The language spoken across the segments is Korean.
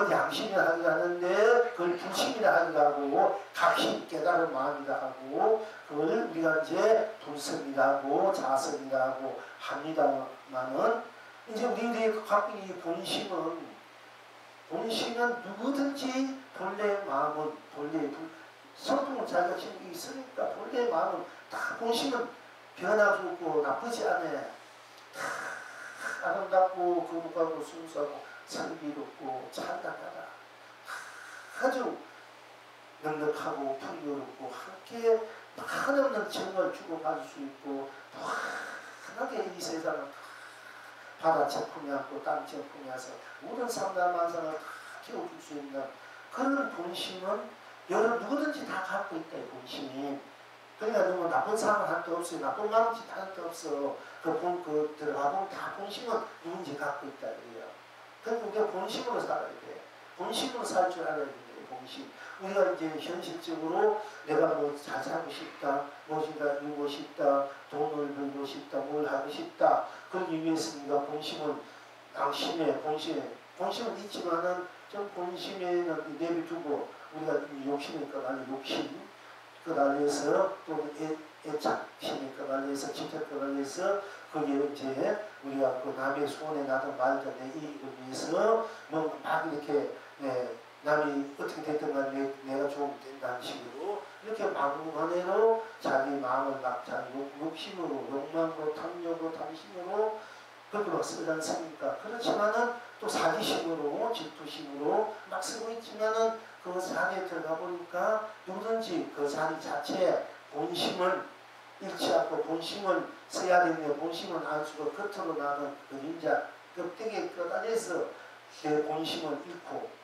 양심이라 하기도 하는데 그걸 불심이라 하기도 하고 각심 깨달은 마음이라 하고 그걸 우리가 이제 불성이라 하고 자성이라 하고 합니다만은 이제 우리들이 갖고 있는 이 본심은 누구든지 본래의 마음은 본래의 성품은 자기가 지금 있으니까 본래의 마음은 다 본심은 변하지 없고 나쁘지 않아. 다 아름답고 거룩하고 순수하고 성비롭고 찬란하다. 아주 넉넉하고 풍요롭고 함께 한없는 정을 주고받을 수 있고 편하게 이 세상을 바다 제품이 않고 땅 제품이 와서 모든 상담만상을 다 키워줄 수 있는 그런 본심은 여러 누구든지 다 갖고 있다. 이 본심이. 그러니까 너무 나쁜 사람은 할 데 없어요. 나쁜 마음은 할 데 없어. 그 들어가보면 다 본심은 누군지 갖고 있다. 그래요. 그러니까 우리가 본심으로 살아야 돼. 본심으로 살 줄 알아야 돼. 본심. 우리가 이제 현실적으로 내가 뭐 자제하고 싶다, 무엇인가 이루고 싶다, 돈을 벌고 싶다, 뭘 하고 싶다. 그러기 위해서니까 본심은 양심에, 본심은 있지만은 좀 본심에는 내비두고 우리가 욕심에 꺼달려 욕심, 꺼달려서 또 애착심에 꺼달려서 직접 꺼달려서 거기에 이제 우리가 그 남의 손에 나도 말도 내 이익을 위해서 뭐 막 이렇게 남이 어떻게 됐든 간에 내가 좋으면 된다는 식으로 이렇게 막무가내로 자기 마음을 막 자기 욕심으로 욕망으로 탐욕으로 탐심으로 그렇게 막 쓰지 않습니까? 그렇지만은 또 사기심으로 질투심으로 막 쓰고 있지만은 그 자리에 들어가 보니까 누구든지 그 자리 자체에 본심을 잃지 않고 본심을 써야 되는데 본심을 안 쓰고 겉으로 나는 그림자 껍데기에 끄달려서 내 본심을 잃고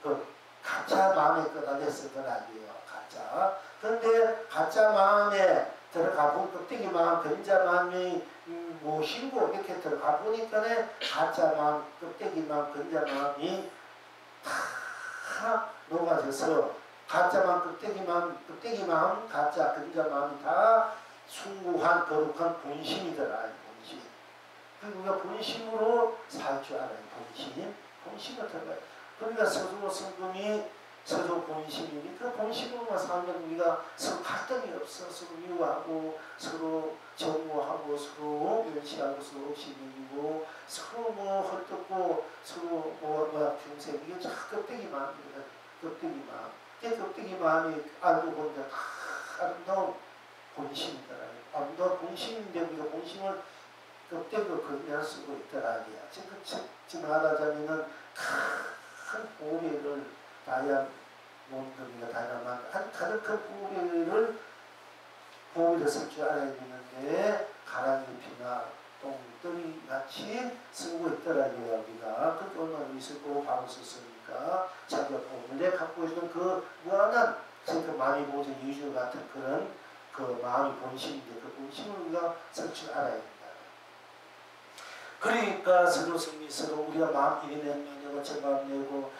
그 가짜 마음에 끄달려서 그러기에요. 가짜. 그런데 가짜 마음에 들어가 보면 껍데기 마음, 그림자 마음이 모시고 이렇게 들어가 보니까 가짜 마음, 껍데기 마음, 그림자 마음이 다 녹아져서 가짜 마음, 껍데기 마음, 가짜, 그림자 마음이 다 숭고한 거룩한 본심이더라. 본심. 그리고 우리가 본심으로 살 줄 알아요. 본심을 들어가요. 그러니까 서도 성금이 서도 본심이니 그 본심으로만 살면 우리가 서로 갈등이 없어. 서로 미워하고 서로 정오하고 서로 열시하고 서로 욕심이고 서로 뭐 헐뜯고 서로 뭐 중생 이게 참 껍데기 마음입니다. 껍데기 마음. 그 껍데기 마음이 알고 보니까 다 아름다운 본심이더라. 아름다운 본심인데 우리가 본심을 껍데기로 건드려 쓰고 있더라. 지금 말하자면은 큰 보배를 다이아몬드입니다. 다이아몬드. 가장 큰 보배를 쓸 줄 알아야 되는데 가랑잎이나 똥덩이 같이 쓰고 있더라고요. 우리가 그렇게 오늘 있었고 바로 썼으니까 자기가 본래 갖고 있는 그 무한한 그 많이 보죠. 유주 같은 그런 그 마음이 본심인데 그 본심을 우리가 쓸 줄 알아야 된다. 그러니까 서로 성리 서로 우리가 마음 이리 내면 제 마음 내고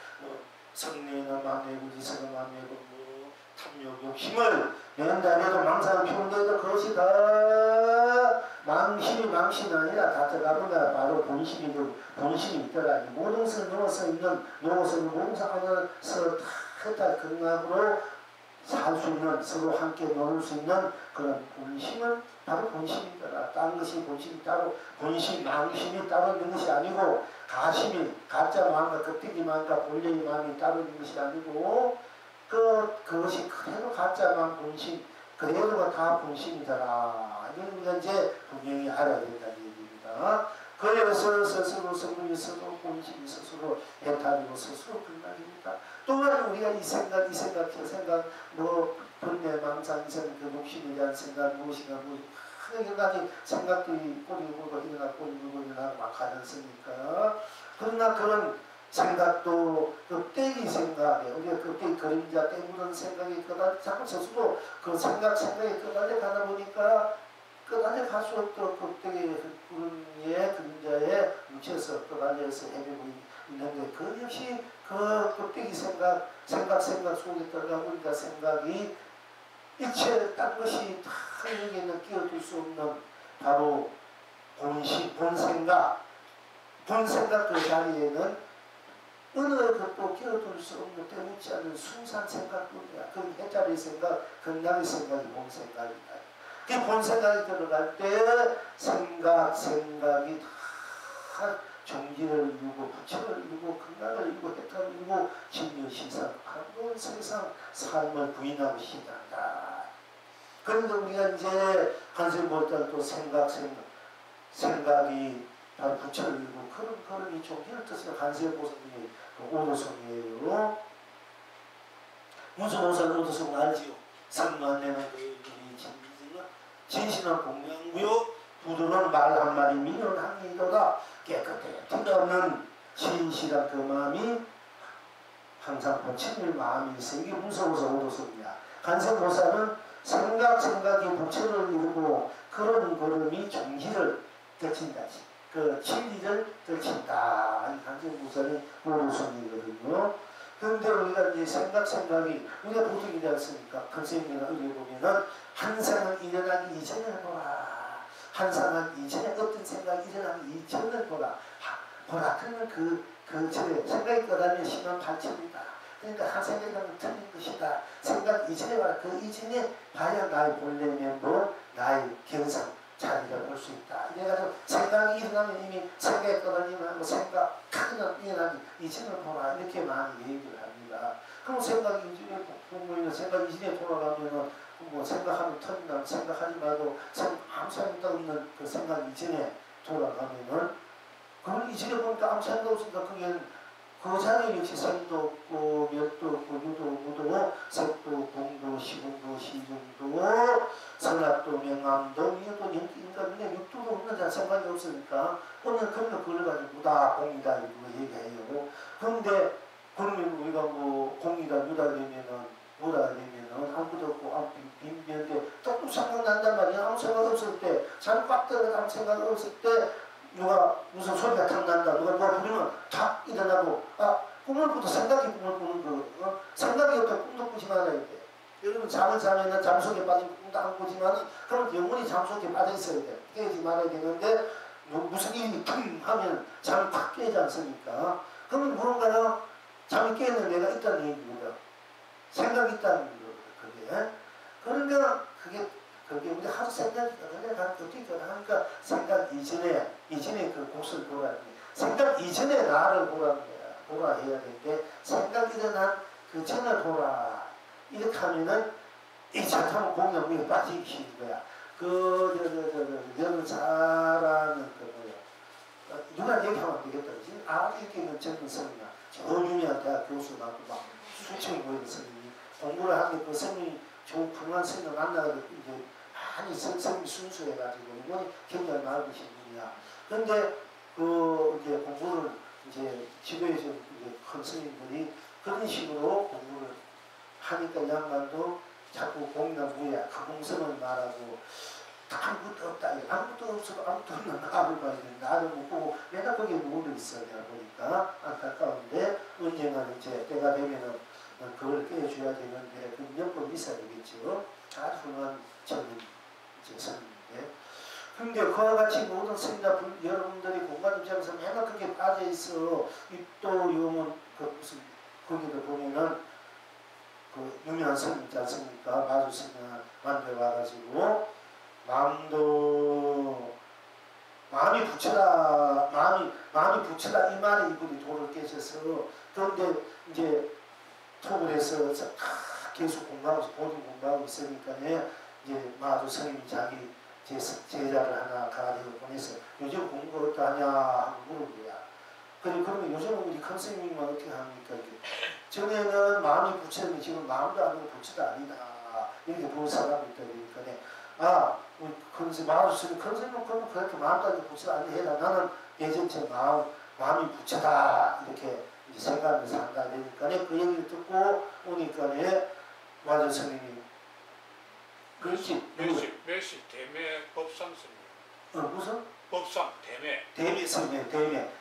성리는 마음 내고 리서는 마음 내고 뭐 탐욕 욕심을 낸다 해도 망상을 피운데도 그것이 다 망심이 아니라 다 들어가보면 바로 본심이 있더라. 모든 것을 넘어서 있는 모든 상황에서 다 건강으로 살 수 있는 서로 함께 놀 수 있는 그런 본심은 바로 본심이더라. 다른 것이 본심이 따로 망심이 따로 있는 것이 아니고 가짜 마음과 껍데기 마음과 본래의 마음이 따로 있는 것이 아니고 그것이 그대로 가짜 마음 본심 그대로가 다 본심이더라. 이걸 우리가 이제 분명히 알아야 된다는 얘기입니다. 그래서 스스로 성분이 스스로 본심이 스스로 해탈이고 스스로 불만입니다. 또한 우리가 이 생각 저 생각 뭐 불매 망상 이 생각 그 욕심에 대한 생각 무엇인가 여러 가지 생각들이 꼬리 물고 일어나 꼬리 물고 일어나 막 가지 않습니까? 그러나 그런 생각도 껍데기 생각에 우리가 껍데기 그림자 때문에 생각이 자꾸 스스로 그 생각에 끄달려 가다 보니까 끄달려 갈 수 없도록 껍데기 그림자에 묻혀서 끄달려서 헤매고 있는데 그 역시 그 껍데기 생각 속에 들어가 보니까 생각이 일체 딴 것이 다 여기에는 끼워줄 수 없는 바로 본생각 그 자리에는 어느 것도 끼어들 수 없는 때묻지 않는 순수한 생각뿐이야. 그 해자리 생각, 건강의 생각이 본 생각이다. 그 본 생각이 들어갈 때 생각이 다 종기를 이루고 부처를 이루고 건강을 이루고 해탈을 이루고 진료시상 한번 세상 삶을 부인하고 시작한다. 그런데 우리가 이제 한생 볼 때 또 생각이 바로 부처를 이루고 그런 걸음이 종기를 뜻은 한세보살이 오도성이에요. 무슨 오도성 알지요? 성만내는 그 진실한 공양구요 부드러운 말 한마디 미련 한미도다. 깨끗해 틀없는 진실한 그 마음이 항상 부처님의 마음이 있어. 이게 무서워서 오도성이야. 간세보살은 생각이 부처를 이루고 그런 걸음이 종기를 떨친다. 그 진리를 떨친다. 이 간세보살의 오도성이거든요. 그런데 우리가 이제 생각이 우리가 보통이지 않습니까? 선생님이나 의뢰 보면은 한상은 일어나기 이전을 보라. 한상은 이전에 어떤 생각이 일어나기 이전을 보라. 보라. 그러면 생각이 떠나면 심한 발전이다. 그러니까 한 생각은 틀린 것이다. 생각 이전에 봐라. 그 이전에 봐야 나의 본래 면도 나의 견성 자리를 볼 수 있다. 이래가지고 생각이 일어나면 이미 생각이 떠나면 생각하는 일어나기 이전을 보라. 이렇게 많이 얘기를 합니다. 그럼 생각이 이전에 생각이 이전에 돌아가면은 뭐 생각하면 터진다. 생각하지 말고 아무 생각 없는 그 생각 이전에 돌아가면은 그걸 이전에 보니까 아무 생각 없으니까 그게 그 자리에 역시 생도 없고 몇도 없고 유도 무도 색도 공도 시공도 시중도 선악도 명암도 위도 인간인데 육도도 없는 자 생각이 없으니까 오늘 그러면 그걸 가지고 무다 공이다 이거 얘기해요. 그런데 그러면 우리가 뭐 공이다 유다 되면은 무다 되면은 아무것도 없고 아무 빈비한데 조금 생각난단 말이야. 아무 생각 없을 때 잘 꽉 들어가 아무 생각 없을 때 누가 무슨 소리가 탁 난다. 누가 뭐 부르면 탁 일어나고 꿈을 꾸도 생각이 꿈을 꾸는 거 생각이 없다 꿈도 꾸지 말아야 돼. 여러분 잠을 자면은 잠 속에 빠진 꿈도 안 꾸지만 그럼 영원히 잠 속에 빠져 있어야 돼. 깨지 말아야 되는데 무슨 일이 쿵 하면 잠이 팍 깨지 않습니까? 그러면 무언가는 잠이 깨는 내가 있다는 얘기입니다. 생각이 있다는 거거든요. 그러니까 그게 우리 하루 생각이다. 그냥 어떻게 하니까 생각 이전에 그 곳을 보라. 생각 이전에 나를 보라 해야 되는데 생각 일어난 그 전을 보라. 이렇게 하면은 이 자타는 공연에 빠지기 쉬운 거야. 여러분 잘하는 누가 얘기하면 안 되겠다. 그지? 이렇게 있는 젊은 스님이나 저 유명한 대학 교수 나고 막 수천 모이는 스님이 공부를 하는데 그 스님이 좋은 훌륭한 스님을 만나가지고 이제 많이 성이 순수해가지고 이번에 굉장히 많으신 분이야. 그런데 이제 공부를 이제 집에서 이제 큰 스님들이 그런 식으로 공부를 하니까 양반도 자꾸 공나무야 그 공성을 말하고 아무것도 없다. 아무것도 없어도 아무것도 없는 나를 봐야 돼. 나를 못 보고 맨날 거기에 누워 있어. 내가 보니까 안타까운데 언젠가는 이제 때가 되면은 그걸 깨줘야 되는데 그 몇 번 있어야 되겠죠. 아주 훌륭한 젊은 스님인데. 근데 그와 같이 모든 스님들 여러분들이 공간 입장에서 맨날 그게 빠져있어. 또 요문 무슨 거기도 보면은 그 유명한 스님 있지 않습니까? 마주 스님 만들어 와가지고 마음이 부처라 마음이 부처라 이 말에 이분이 돌을 깨셔서 그런데 이제 톡을 해서 계속 공부하고 있으니까 이제 마주 스님이 자기 제자를 하나 가리고 보내서 요즘 공부 어떠하냐 하고 물은 거야. 그러면 요즘은 우리 큰 스님은 어떻게 합니까? 전에는 마음이 부처인데 지금 마음도 아니고 부처가 아니다. 이렇게 보는 사람이 있다 보니까 마주 스님 큰 스님은 그렇게 마음도 아니고 부처가 아니다. 나는 예전처럼 마음이 부처다. 이렇게 생각하면서 한다. 그러니까 그 얘기를 듣고 오니까 마주 스님이 몇시 대매 법상 스님. 무슨? 법상 대매. 대매 스님,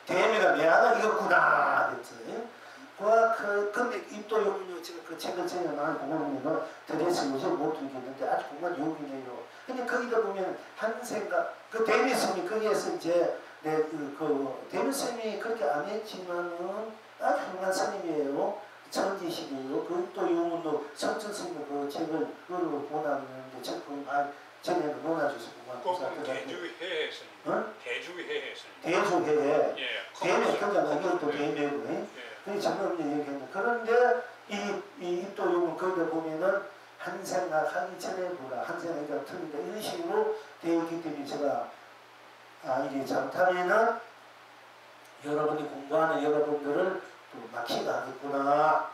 대매가 매하다 이거구나 그랬지. 근데 입도 요긴요. 제가 그 책을 제가 많이 보고는 드레스 요즘 못 들겠는데 아주 정말 요긴해요. 근데 거기다 보면 한 생각, 그 대매 스님 거기에서 이제 대면 스님이 그렇게 안 했지만은 아주 훌륭한 스님이에요. 천지식이에요. 그또 요문도 선천 스님 그 책을 그걸로 보나는데 책을 전에도 논아주셨구만. 대주회회 스님. 어? 대주회회 스님. 대주회회. 예. 대면 그러니까 이것도 대면이고. 예. 그게 정말 얘기했는데 그런데 또 요문 거기다 보면은 한 생각하기 전에 보라. 한 생각이 틀린다. 이런 식으로 되어 있기 때문에 제가 이게 잘못하면은 여러분이 공부하는 여러분들을 또 막히가 하겠구나.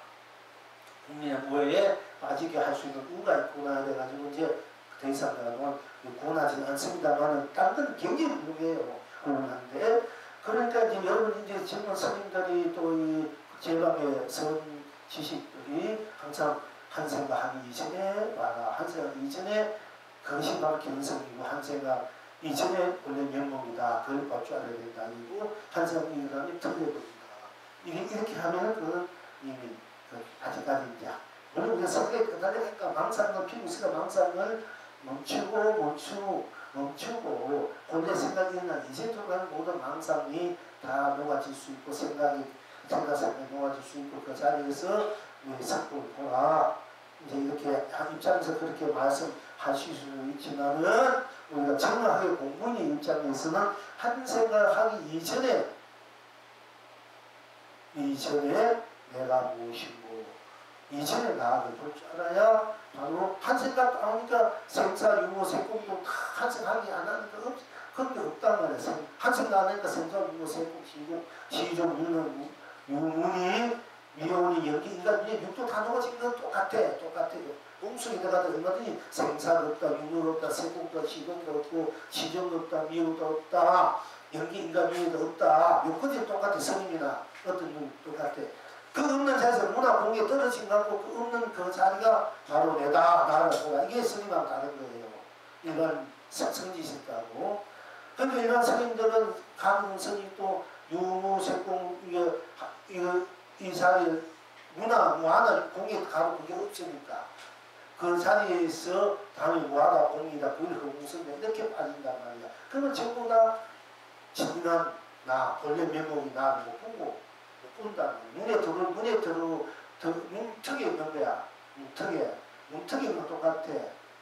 국민연구회에 빠지게 할 수 있는 우가 있구나. 그래가지고 이제 더 이상 내가 동안 권하지는 않습니다만은 딴 건 굉장히 훌륭해요. 훌륭한데 그러니까 이제 여러분 이제 젊은 스님들이 또 이 제방의 선 지식들이 항상 한 생각하기 이전에 봐라. 한 생각 이전에 그것이 바로 견성이고 한 생각 이전에 원래 면목이다. 그걸 볼 줄 알아야 된다. 그리고 한 생각 이전에 틀려버린다. 이렇게 하면은 그건 이미 아직까지 이제 물론 우리가 성격이 끝나니까 망상을 피우스가 망상을 멈추고 본래 생각이 있는 이제 들어가는 모든 망상이 다 녹아질 수 있고 생각이 녹아질 수 있고 그 자리에서 우리 sakul 보라 이제 이렇게 한 입장에서 그렇게 말씀하실 수 있지만은 우리가 정확하게 공부의 입장에서는 한 생각하기 이전에 내가 무엇이고 이전에 나를 볼 줄 알아야 바로 한 생각 하니까 생사 유무 세공도 다 한 생각하기 안 하니까 그런 게 없단 말이야. 한 생각 안 하니까 생사 유무 세공 시종 유문이 미혼이 연기 인간 육도 다 녹아진 건 똑같아요. 몸속에 들어가도 얼마든지 생사가 없다, 유무가 없다, 세공도 없다, 시공도 없고 시종도 없다, 미호도 없다, 연기 인간 미호도 없다. 요건이 똑같아. 스님이나 어떤 분 똑같아. 그 없는 자리에서 문화 공개 떨어진 거 같고 그 없는 그 자리가 바로 내다 나를 보라. 이게 스님하고 다른 거예요. 일반 성지식하고. 근데 일반 스님들은 각 스님 또 유무, 세공 이 자리 문화 공개 가로 그게 없으니까 그 자리에서 당연히 무하다 공이다 그걸 허무선데 이렇게 빠진단 말이야. 그러면 전부 다 진난 나 본래 면목이 나를 못 보고 못 본다는 거야. 문에 들어 문턱에 있는 거야. 문턱이면 똑같아.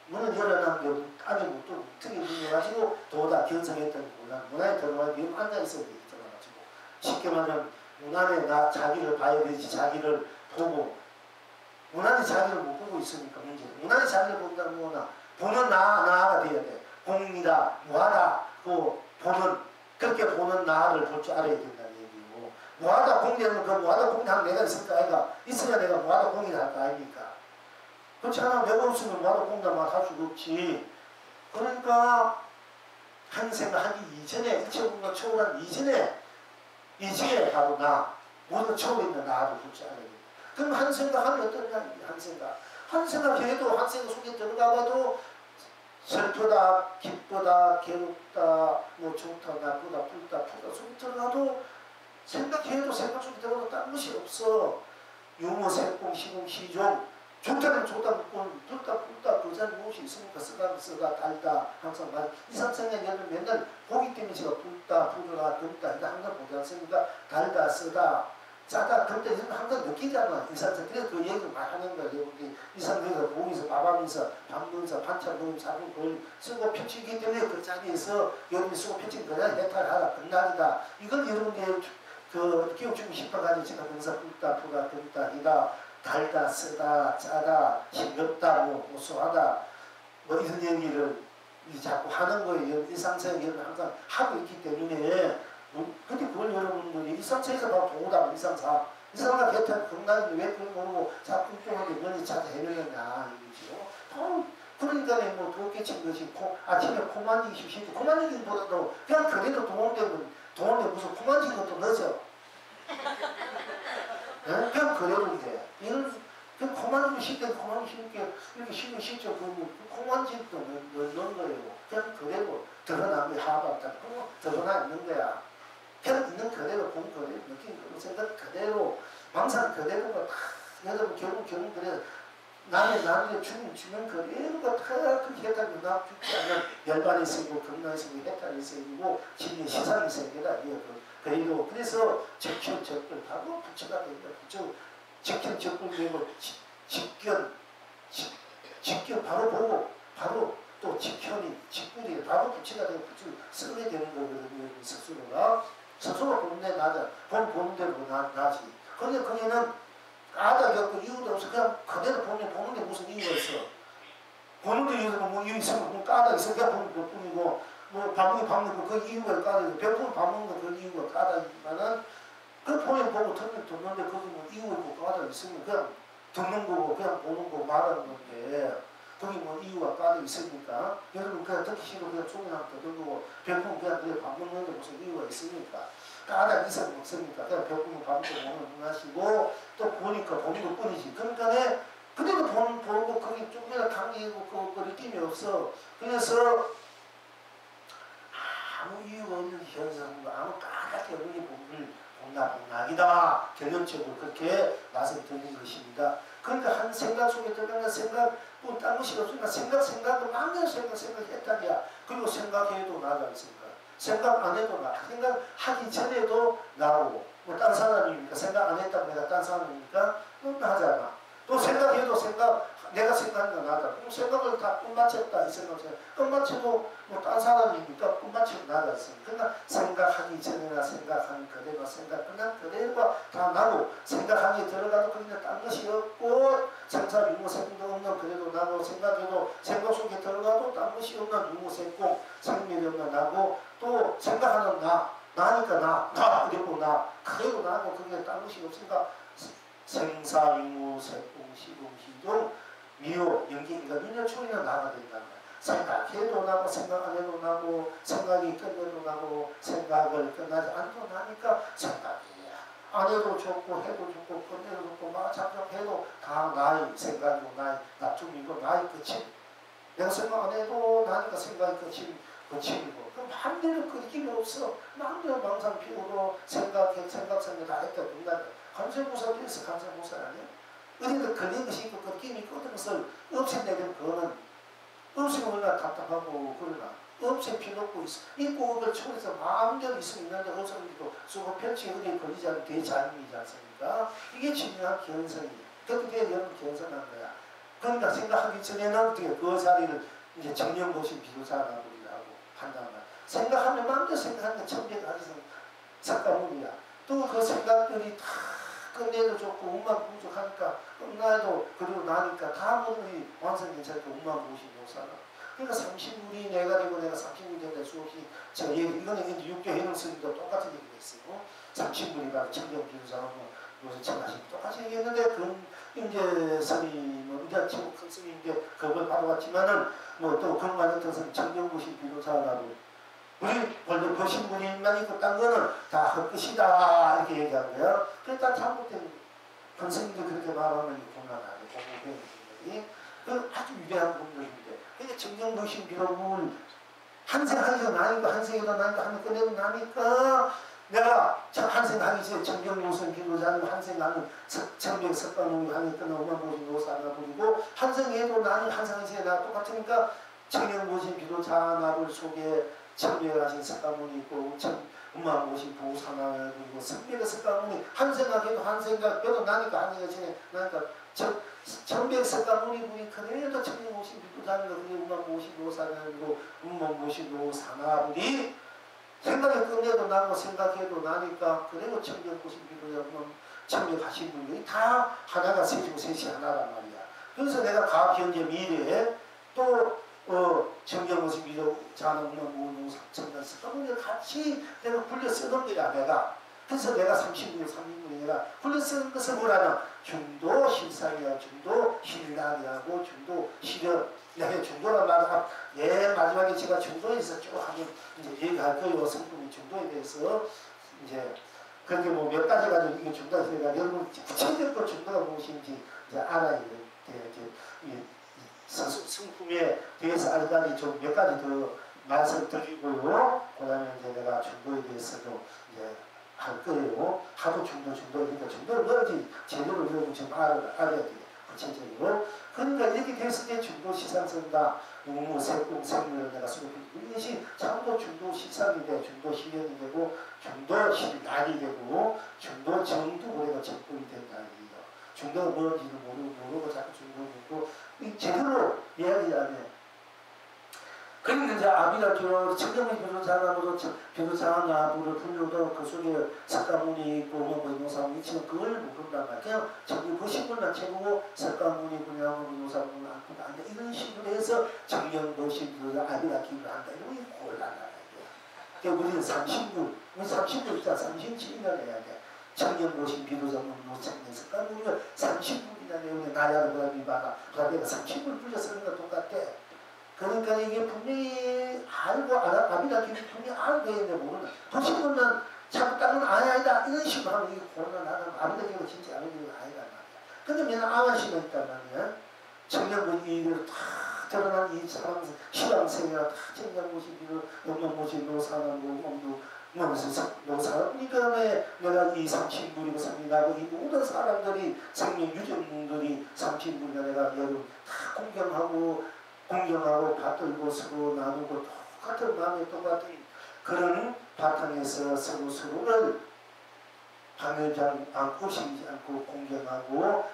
문은 열어놨는데 안에 문턱에 문여가지고 도다 견성했던 몰라. 문안에 들어가야 돼. 앉아있어야 돼. 들어가가지고 쉽게 말하면 문 안에 자기를 봐야 되지. 자기를 보고 문 안에 자기를 못 보고 있으니까 문제는 문 안에 자기를 본다는 뭐나 보는 나가 돼야 돼. 공이다 무하다 그렇게 보는 나를 볼 줄 알아야 된다는 얘기고 무하다 공이라는 그 무하다 공이랑 내가 있을까 아이가 있어야 내가 무하다 공이라 할 거 아닙니까? 그렇지 않으면 내가 없으면 무하다 공이라 말할 수가 없지. 그러니까 한 생각하기 이전에 일체공과 초월한 이전에 바로 나 모든 초월에 있는 나를 볼 줄 알아야 돼. 그럼 한 생각하면 어떠냐? 한 생각해도 한 생각 속에 들어가봐도 슬프다, 기쁘다, 괴롭다, 뭐 좋다, 나쁘다, 푸다 속에 들어가도 생각해도 생각 속에 들어가도 딴 것이 없어. 유무, 색공, 시공, 시종 좋다면 좋다, 푸다, 그 자리 무엇이 있으니까 쓰다, 달다 항상 말 2, 3, 4년 여름 맨날 보기 때문에 제가 푸다, 듬다 이거 항상 보지 않습니까? 달다, 쓰다 짜다, 그때 항상 느끼잖아. 이산서 그래서 그 얘기를 많이 하는 거야. 여기 이산서에서 보면서 밥하면서 밥 먹으면서 반찬 먹으면서 자꾸 그걸 쓰고 펼치기 때문에 그 자리에서 여러분이 쓰고 펼치기 그냥 해탈하라. 끝날이다. 이걸 여러분이 끼워주고 싶어가지고 제가 항상 붓다, 푸다, 듬다, 이다, 달다, 쓰다, 짜다, 싱겁다, 고소하다 뭐 이런 얘기를 자꾸 하는 거예요. 일상생활 여러분 항상 하고 있기 때문에 근데 그걸 여러분들이 일상체에서 바로 동호다 일상사 개탄 건강인데 왜 그걸 모르고 자꾸 뚱뚱하게 멀리 찾아 헤매느냐 이거죠. 그러니까 뭐 도끼친 것이 아침에 코 만지기 쉽지 코 만지기보다도 그냥 그대로 동원되면 무슨 코 만지는 것도 늦어. 네? 그냥 그대로인데 이런 코 만지기 쉽게 코 만지기 쉽게 이렇게 쉬면 쉽죠. 코 만지기도 넣는 거예요. 그냥 그대로 드러나면 하박다 드러나 있는 거야. 그냥 있는 그대로 본 그대로 느낀 그대로 생각 그대로 망상 그대로가 다 여러분 결국 그래서 나한테 주면 그래도 그렇게 했다고 나 죽지 않으면 열반이 생기고 겁나이 생기고 해탈이 생기고 진리 시상이 생기다. 그래도 그래서 적현 적근 바로 부처가 됩니다. 부처 적현 적근 되고 직견 바로 보고 바로 또 직현이 직분이 바로 부처가 되고 부처 쓰게 되는 거거든요. 스스로가 보는 데 나자 보는 대로 나지. 그런데 거기는 까닭이 없고 이유도 없어. 그냥 그대로 보는 게 무슨 이유가 있어. 보는 데 이유가 뭐 이유 있으면 뭐 까닭이 있어. 그냥 보는 것 뿐이고 뭐 밥 먹고 그 이유가 까닭이고 배고프면 밥 먹는 거 그 이유가 까닭이지만은 그 보면 보고 듣는데 거기 뭐 이유가 있고 까닭이 있으면 그냥 듣는 거고 그냥 보는 거 말하는 건데 거기 뭐 이유가 까닭이 있으니까 여러분 그냥 듣기 싫으면 그냥 조금만 듣는 거고 배고프면 그냥 밥 먹는데 무슨 이유가 있으니까 까닭 있어도 먹습니까? 그냥 배고프면 밥 먹고 하시고 또 보니까 보는 것 뿐이지. 그러니까 그때도 보는 거 거기 조금이나 감기고 그 느낌이 없어. 그래서 아무 이유가 없는 현상과 아무 까닭이 없는 게 복락이다. 결론적으로 그렇게 말씀드리는 것입니다. 그러니까 한 생각 속에 들어가는 생각뿐 딴 것이 없으니까 생각은 만년 생각했다니야. 그리고 생각해도 나지 않습니까? 생각 안 해도 나. 생각하기 전에도 나오고. 뭐 딴 사람이니까 생각 안 했다고 내가 딴 사람이니까 나잖아. 또 생각해도 내가 생각한 건 나다. 그럼 생각을 다 끝마쳤다 이 생각을 끝마쳐도 뭐 딴 사람이니까 끝마치고 나지 않습니까? 그러니까 생각하기 전에나 생각하는 그대로 생각 끝난 그대로가 다 나고 생각하기 들어가도 그냥 딴 것이 없고 생사 유무생도 없는 그대로 나고 생각해도 생각 속에 들어가도 딴 것이 없는 유무생공 생명이 없는 나고 또 생각하는 나니까 그리고 그리고 나고 그게 딴 것이 없으니까 생사 유무생공 시동시종 미호 연기가 눈에 초이는 나가 된다는 거야. 생각해도 나고 생각 안 해도 나고 생각이 끝내도 나고 생각을 끝나지 않고 나니까 생각이야. 안 해도 좋고 해도 좋고 끝내도 좋고 작정해도 다 나의 생각이고 나의 나중이고 나의 끝임. 내가 생각 안 해도 나니까 생각이 끝임이고 그럼 마음대로 끊기가 없어. 마음대로 망상 피우고 생각 다 했다 된다. 감세무사도 있어. 감세무사 아니야? 어디든 걸린 것이 있고 끊김이 끊는 것을 없애내는 그거는 없으면 얼마나 답답하고 그러나 없앨 필요 없고 있고 그걸 초월해서 마음대로 있으면 있는데 없으면 또 수고 편치 어디에 걸리지 않는 대자연이지 않습니까? 이게 중요한 견성이에요. 그렇게 여러분 견성한 거야. 그러니까 생각하기 전에는 어떻게 그 자리를 이제 정령도시 비교자라고 한단 말이야. 생각하면 마음대로 생각하는 게 천백아리성 석가모니야. 또 그 생각들이 다 끝내도 좋고 운만 부족하니까 끝나도 그리고 나니까 다 모든 완성 괜찮고 운만 부으신 노사가. 그러니까 30물이 내가 되고 내가 30물이 된다 수없이 제가 이거는 이제 육교 해능스님도 똑같은 얘기가 있어요. 30물이가 청정비유사하고 요새 청하신 똑같이 얘기했는데 그건 이제 스님은 이제 최고 큰 스님인데 그걸 받아왔지만은 뭐 또 그런 많은 뜻은 청정부시 비유사라고 우리 원래 보신 분이만 있고 딴 거는 다 헛것이다 이렇게 얘기한 거예요. 그러니까 잘못된 선생님도 그렇게 말하면 곤란하게 공부배우는 그 아주 위대한 분들인데 그게 정정보신 비록을 한생하기도 나니까 한생에도 나니까 하면 끝내고 나니까 내가 한생하기 전에 정정보신 비록자는 한생하는 정백 석가모니 하니 끝나오면 보신 노사나 부리고 한생에도 나는 한생하기 전에 나 똑같으니까 정정보신 비록자나를 속에 청명하신 석가모니 있고 엄마 모신 보호사나 그리고 성백의 석가모니 한 생각해도 한 생각 그래도 나니까 한 생각 전에 나니까 청백 석가모니 분이 그래도 청명 모신 비도자니까 그리고 엄마 모신 보호사나 그리고 엄마 모신 보호사나 분이 생각이 끝내도 나고 생각해도 나니까 그래도 청명 모신 비도자 청명하신 분이 다 하나가 셋이고 셋이 하나란 말이야. 그래서 내가 과학 현재 미래에 또 정경 모습 미도 자는 무노 삼천단 석가모니를 같이 내가 불려 쓰는 거야 내가. 그래서 내가 30분 내가 불려 쓰는 것은 뭐라냐 중도 실상이야 중도 신락이라고 중도 실현 내가 중도란 말은 마지막에 제가 중도에서 쭉 하면 이제 얘기할 거예요. 성품의 중도에 대해서 이제 그런데 뭐 몇 가지 가지고 이게 중도가 있으니까 여러분 구체적으로 중도가 무엇인지 이제 알아야 돼. 성품에 대해서 알다니 좀 몇 가지 더 말씀드리고요. 그 다음에 이제 내가 중도에 대해서도 이제 할 거예요. 하도 중도니까 중도를 뭔지 제대로 여러분 좀 알아야 돼요. 구체적으로. 그러니까 이렇게 됐을 때 중도 시상선다, 무무색공 생명을 내가 쓰고 이것이 참도 중도 시상이 중도 실현이 되고 중도 실날이 되고 중도 정도고래가 접근이 된다 이거. 중도가 뭔지도 모르고 자꾸 중도 묻고 제대로 이야기 안 해. 그러니까 이제 아비가 청정의 변호사나무로 변호사나무를 불러도 그 속에 석가모니 있고 뭐 변호사무 있지만 그걸 모른단 말이야. 그냥 전부 그 신분만 채우고 석가모니 분야고 변호사무 안고 한다 이런 식으로 해서 정령 도시 그 아비가 기를 한다 이런 게 곤란하다 이거야. 그러니까 우리는 30분, 우리 30분 있다 37년 해야 돼. 청년 도시 변호사무 노청년 석가모니가 30분이나 내용에 나야를 비바다 내가 30분 불려 쓰는 거 똑같아. 그러니까 이게 분명히 알고 아비다 기는 분명히 알고 있는데 모르는 도시분은 자꾸 다른 아니다 이런 식으로 하면 이게 곤란하다. 아비다 기가 진짜 아비다 아니다 말이야. 근데 맨날 아가씨가 있단 말이야. 청년분이 이걸 다 드러난 이 사람 시황생이나 다 청년모시기로 영명모시기로 사람고 노사람 그러니까 내가 이 삼신분이고 삼인하고 이 모든 사람들이 생명 유전들이 삼신분이가 내가 여러분 다 공경하고 받들고 서로 나누고 똑같은 마음에 똑같은 그런 바탕에서 서로를 방해하지 않고 쉬지 않고 공경하고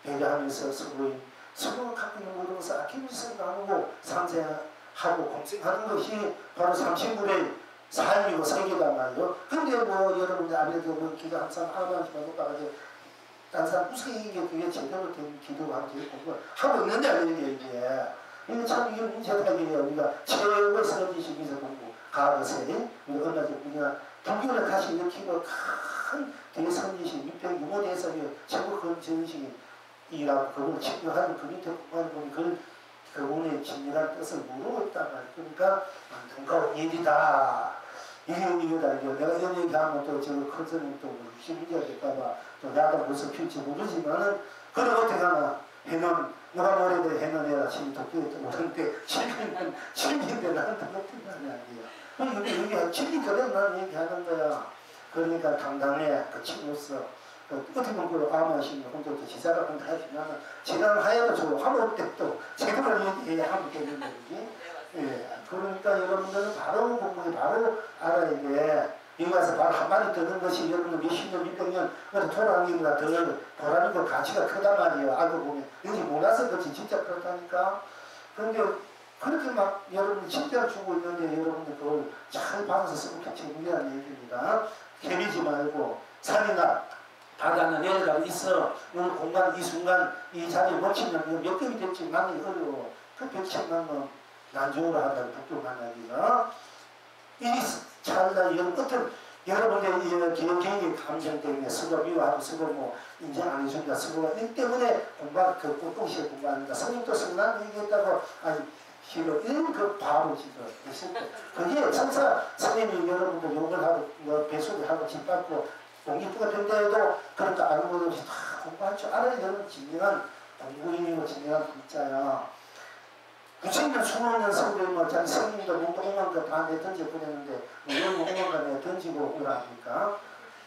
배려하면서 서로 갖고 있는 모든 것을 아끼면서 나누고 상생하고 공생하는 것이 바로 삼신분의 삶이고 세계단 말이에요. 근데 뭐 여러분들 아무래도 뭐 기도 항상 하나님만 놓고 딴 사람 우스갯인 게 그게 제대로 된 기도하고 하고 있는데 아니에요 이게. 이게 참 이게 문제다기에요. 우리가 최고의 선지식에서 공부, 가거세, 우리가 얼마 전에 우리가 불교를 다시 일으키고 큰 되게 선지식, 606호대에서 최고 큰 전식이라고 그걸 친구하는 그 밑에 공부하는 분이 그분의 진정한 뜻을 모르고 있단 말이에요. 그러니까 안타까운 일이다. 이거다. 내가 이런 얘기하면 또 저거 큰 스님 또 유시문제가 될까봐 또 나도 벌써 필지 모르지만은 그걸 어떻게 하나 해놓은 누가 뭐래도 해놓으라 신이 도끼도 모르는데 실인데 나는 똑같은 거 아니야. 여기 실이 그래 나는 얘기하는 거야. 그러니까 당당해 그 친구로서 어떻게 보면 그 아마신 혼자도 지사를 한다 하시면 지난 하여도 저 화목 때도 제대로 얘기해야 하면 되는 거지. 예. 그러니까 여러분들은 바로 공부에 바로 알아야 돼. 여기 가서 바로 한마디 듣는 것이 여러분들 몇십 년, 600년 돌아가기보다 더 돌아가는 거 가치가 크단 말이에요. 알고 보면. 여기 몰라서 그렇지 진짜 그렇다니까. 그런데 그렇게 막 여러분이 진짜로 주고 있는데 여러분들 그걸 잘 받아서 쓰고 책임이라는 얘기입니다. 개미지 말고 산이나 바다나 내려가고 있어. 오늘 공간 이 순간 이 자리에 멈추면 몇 개이 될지 만나기 어려워. 그 100천만 원 난중으로 하다가 북교 만나기가 일이 찰나 여러분들 개인의 감정 때문에 서로 미워하고 서로 뭐 인정 안 해준다 서로가 이 때문에 그 동시에 공부하는다. 성님도 성난 얘기했다고 아니 싫어 이런 그 바보 지금 그게 천사 선생님이 여러분들 욕을 하고 배속을 하고 짓밟고 공기부가 된다해도 그러니까 아는 것 없이 다 공부할 줄 알아야 되는 진정한 공부인이고 진정한 불자야. 9,000년, 20년 성도면 자기 성님도 몽롱한 거 다 내 던져 보냈는데 이런 몽롱한 거 내 던지고 오라 하니까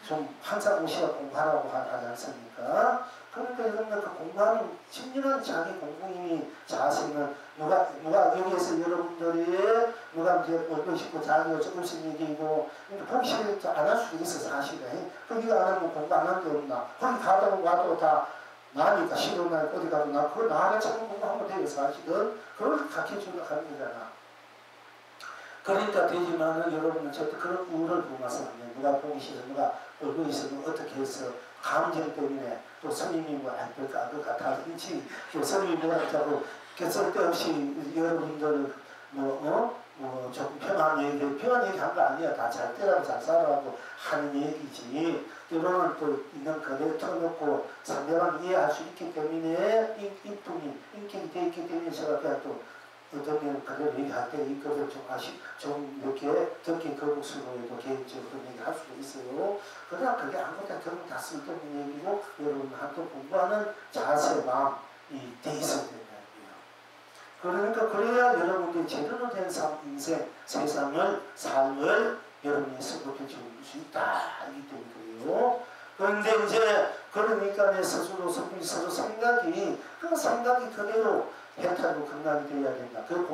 좀 항상 오시라 공부하라고 하지 않습니까? 그러니까 여러분들 그 공부하는 진정한 자기 공부인이 자세는 누가 여기에서 여러분들이 누가 이제 얼굴 씻고 자기가 조금씩 얘기고 보기 싫어서 안 할 수도 있어 사실은. 거기가 안 하면 공부 안 하는 데 없나? 거기 가도 와도 다 나니까 싫은 날 어디 가도 나 그걸 나를 찾고 공부하면 돼요 사실은. 그걸 가르쳐주려고 하는 거잖아. 그러니까 되지만은 여러분은 절대 그런 우를 부어서 안 돼. 누가 보기 싫어 누가 얼굴 있으면 어떻게 해서 감정 때문에 또 스님이 뭐 안 될까 안 될까 다 그렇지. 스님이 뭐라고 쓸데없이 여러분들 조금 편한 얘기 한 거 아니야. 다 잘 때라고 잘 살아라고 하는 얘기지. 때로는 또 있는 그대로 터놓고 상대방 이해할 수 있기 때문에 인격이 돼 있기 때문에 제가 그냥 또 어떤 면 그대로 얘기할 때 이거를 좀 이렇게 듣기 거북스러워 해도 개인적으로 얘기할 수도 있어요. 그러나 그게 아무것도 결국 다 쓸데없는 얘기고 여러분한테 공부하는 자세 마음이 돼 있어야 된다. 그러니까 그래야 여러분들이 제대로 된 인생, 삶을 여러분이 성급해 줄 수 있다. 이기 때문에 그래요. 그런데 이제 그러니까 내 스스로 서로 생각이 그 생각이 그대로 해탈로 건강이 되어야 된다. 그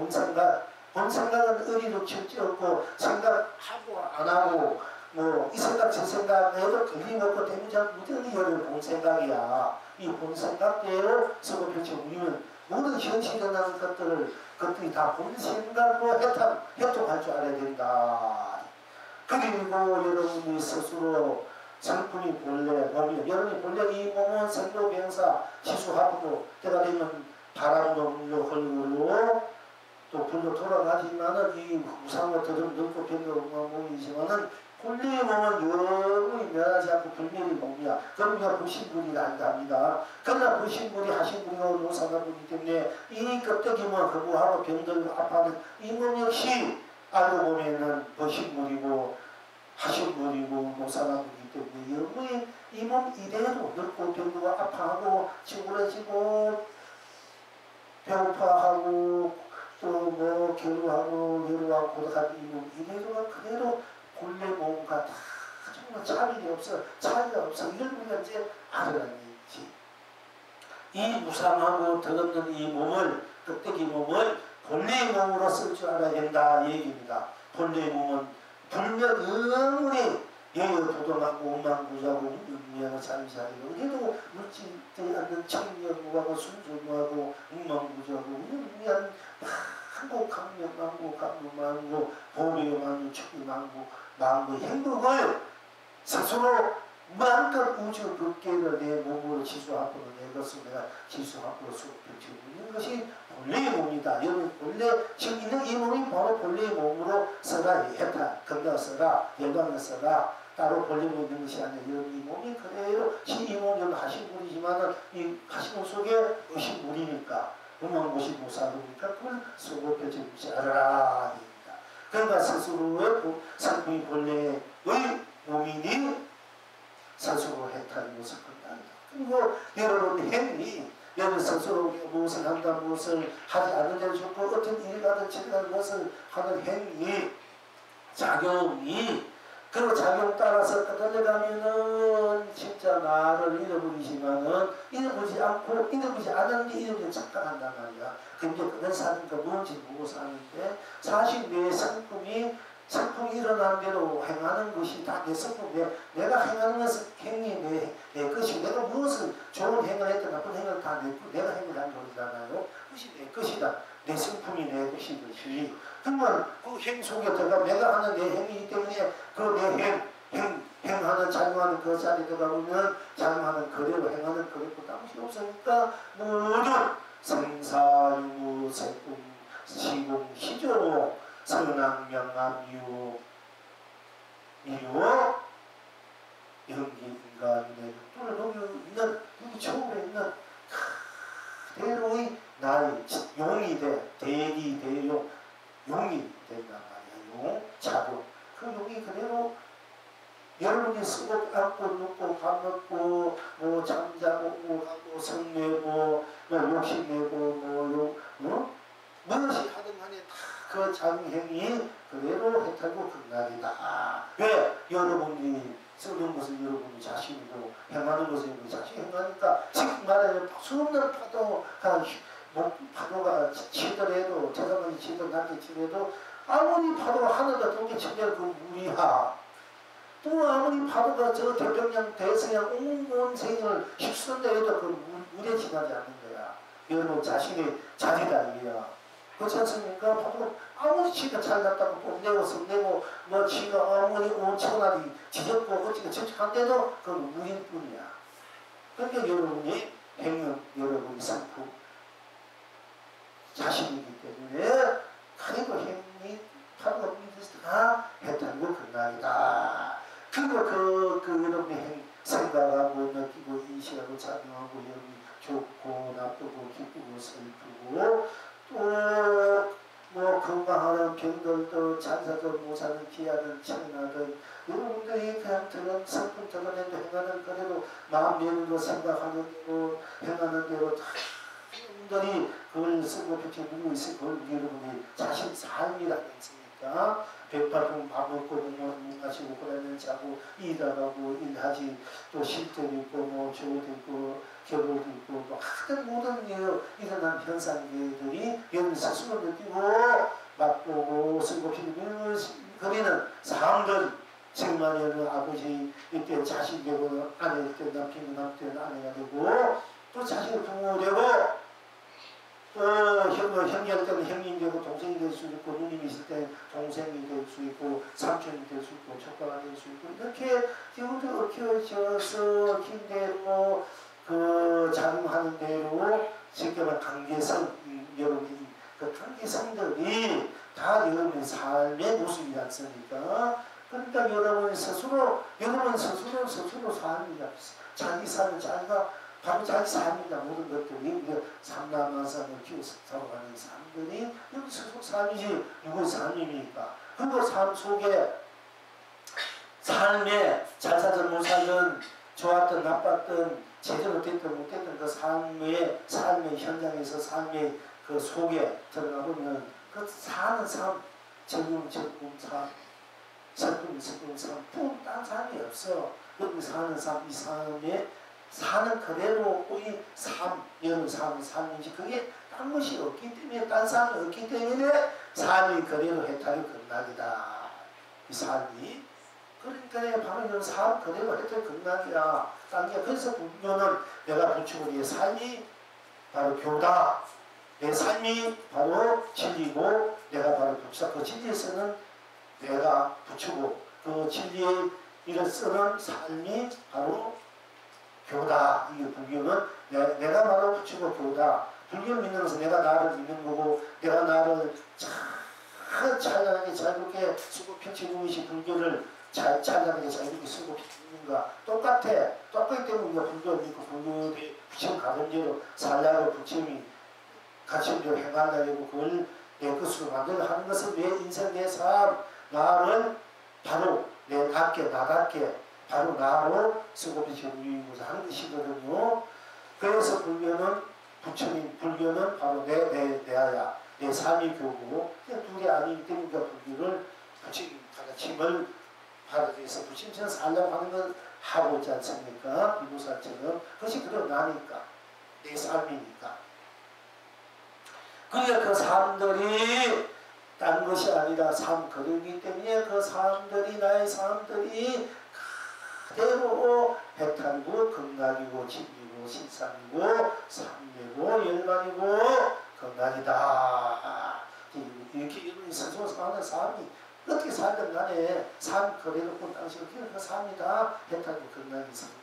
본생각은 의리로 치우치었고 생각하고 안 하고 뭐 이 생각 저 생각 해도 걸림없고 대무장 무전히 열을 본생각이야. 이 본생각대로 서로 펼쳐 우리는 모든 현실에 일어나는 것들이 다 본생각으로 협동할 줄 알아야 된다. 그리고 여러분이 스스로 성품이 본래 몸이 여러분이 본래 이 몸은 생로병사 지수합으로 때가 되면 바람도 물로 흘리고 또 불로 돌아가지만은 이 우상과 더듬 넓고 변덕한 몸이지만은 본래의 몸은 영원히 멸하지 않고 불멸의 몸이야. 그러니까 부신불이 아니답니다. 그러나 부신불이 하신불이가 노사가불이기 때문에 이 껍데기만 거부하고 병들고 아파하는 이 몸 역시 알고 보면은 부신불이고 하신불이고 노사가불이기 때문에 영원히 이 몸 이대로 늙고 병들고 아파하고 찌그러지고 배고파하고 또 뭐 결우하고 여루하고 고독한 이 몸 이대로가 그대로 본래 몸과 다 정말 차이가 없어. 이걸 우리가 이제 알아야지. 이 무상하고 더없는 이 몸을, 껍데기 몸을 본래의 몸으로 쓸 줄 알아야 된다. 이 얘기입니다. 본래의 몸은 불면 영원히 예여도동하고 오만부자고 유명하고 잠시하고 그래도 물질되지 않는 청렴하고 순수하고 웅망부자고 유명한 한국 강력하고 보배만고 축이만고 마음의 행복을 스스로 마음껏 우주 극계를 내 몸으로 지수합으로 내 것을 내가 지수합으로 수업해주고 있는 것이 본래의 몸이다. 여러분 본래 지금 있는 이 몸이 바로 본래의 몸으로 써라. 해타 건강 써라. 영광을 써라. 따로 본래로 있는 것이 아니라 여러분 이 몸이 그대로 이 몸 여러분 하신물이지만은 이 하신물 속에 의신물이니까 음악무시 무사도니까 그걸 쓰고 펼쳐주지 않으라. 그러니까 스스로의 상품이 본래의 몸이니 스스로 해탈이 무엇을 건다. 그리고 여러분 행위 여러분 스스로 무엇을 한다 무엇을 하지 않는 데 좋고 어떤 일을 하든 지나가는 것을 하는 행위 작용이 그리고 작용 따라서 떠들어가면은 진짜 나를 잃어버리지만은 잃어버리지 않고 잃어버리지 않았는데 잃어버리지 착각한단 말이야. 근데 그런 사람과 뭔지 보고 사는데 사실 내 성품이 일어난 대로 행하는 것이 다 내 성품 내가 행하는 것은 행위 내 것이 내가 무엇을 좋은 행을 했든 나쁜 행을 다 내가 행을 한 것이잖아요. 그것이 내 것이다. 내 성품이 내 것이 그러면 그 행 속에 들어가 내가 하는 내 행위이기 때문에 그 내 행하는 작용하는 그 자리에 들어가보면 작용하는 그대로 행하는 그대로 아무것이 없으니까 모든 생사유무 세금 시공 희조 선왕명암 미워 연기 인간의 또는 여기 처음에 있는 그대로의 나의 용이 대기 대용 용이 된단 말이야. 용 작용 그 용이 그대로 여러분이 쓰고 앉고 눕고 밥 먹고 뭐 잠자고 오고 성내고 뭐 욕심내고 무엇이 하든 간에 다 그 작용행위 그대로 해탈고 극락이다. 왜? 여러분이 쓰는 것을 여러분이 자신이고 행하는 것을 여러분이 자신이 행하니까 지금 말하자면 수없는 파도가 치더라도 대사관이 치든 낮게 치더라도 아무리 파도가 하늘과 동계 치면 그 물이야. 또 아무리 파도가 저 태평양 대서양 온 세상을 휩쓴다 해도 그 물에 지나지 않는 거야. 여러분 자신의 자리다 이게야. 그렇지 않습니까? 파도가 아무리 치가 잘 났다고 뽐내고 성내고 뭐 치가 아무리 온 천하리 지졌고 어찌가 저쪽한데도 그건 물일 뿐이야. 그러니까 여러분이 행운 여러분이 상품 자신이기 때문에 그리고 행운이 파도가 물리듯이 다 해탈고 극락이다. 그리고 그 여러분의 생각하고 느끼고 인식하고 작용하고 여러분이 좋고 나쁘고 기쁘고 슬프고 또 뭐 건강하는 병들든 잔사든 모사든 기하든 천하든 여러분들이 그냥 들은 성품 드러내도 행하는 그대로 마음 내는 생각하는 대로 행하는 대로 다 여러분들이 그걸 쓰고 펼쳐 누구 있을 걸 여러분이 자신 삶이라고 했으니까 백발품 밥 먹고 물 마시고 그러면 자고 일하고 일하지 또 쉴 때도 있고 뭐 겨울도 있고 겨울도 있고 뭐 하여튼 모든 일어난 현상들이 여러분 스스로 느끼고 맛보고 쓰고 그리는 사람들 정말 아버지 이때 자식 되고 아내 때 남편 되는 아내가 되고 또 자식이 부모 되고 또 형제할 때는 형님 되고 동생이 될 수 있고 누님이 있을 때 동생이 될 수 있고 삼촌이 될 수 있고 조카가 될 수 있고 이렇게 키워져서 힘대로 그 작용하는 대로 쉽게 말해 관계성 여러분이 그 관계성들이 다 여러분의 삶의 모습이지 않습니까? 그러니까 여러분 스스로 삶이다. 자기 삶을 자기가 바로 자기 삶이다. 모든 것들이 삼남만상을 키워서 살아가는 삶들이 여기 스스로 삶이지 누구의 삶입니까? 그리고 삶 속에 삶에 잘 살든 못 살든 좋았든 나빴든 제대로 됐든 못됐든 그 삶의 현장에서 삶의 그 속에 들어가 보면 그 사는 삶 즐거운 삶 슬픈 삶 딴 삶이 없어. 여기 사는 삶 이 삶에 사는 그대로 이 삶 여러분 삶인지 그게 딴 것이 없기 때문에 딴 삶이 없기 때문에 삶이 그대로 해탈이 극락이다. 이 삶이 그러니까 바로 이런 삶 그대로 해탈이 극락이야. 그래서 불교는 내가 부추고 내 삶이 바로 교다. 내 삶이 바로 진리고 내가 바로 독사 그 진리에서는 내가 부추고 그 진리의 이를 쓰는 삶이 바로 교다. 이게 불교는 내가 바로 부추고 교다. 불교를 믿는 것은 내가 나를 믿는 거고 내가 나를 잘 찬란하게 자유롭게 쓰고 펼치는 것이 불교를 찬란하게 자유롭게 쓰고 펼치는가 똑같아. 똑같기 때문에 우리가 불교를 믿고 불교의 부처님 가정대로 살라고 부처님이 가정대로 행한다고 그걸 내 것으로 만들어 하는 것은 내 인생 내 삶 나를 바로 나답게 바로 나로 쓰고 펼치고자 하는 것이거든요. 그래서 불교는 불교는 바로 내야 내 삶이 교고 둘이 아니기 때문에 불교를 부처님 가르침을 받아들여서 부처님처럼 살려고 하는 걸 하고 있지 않습니까? 비보살처럼 그것이 그럼 나니까 내 삶이니까. 그러니까 그 사람들이 딴 것이 아니라 삶 그러기 때문에 그 사람들이 나의 사람들이 그대로 해탈이고 극락이고 진리고 신상이고 삼매고 열반이고 극락이다. 이렇게 스스로 사는 삶이 어떻게 살든 간에 삶 그대로 당시 그 삶이 다 해탈이고 극락이 있습니다.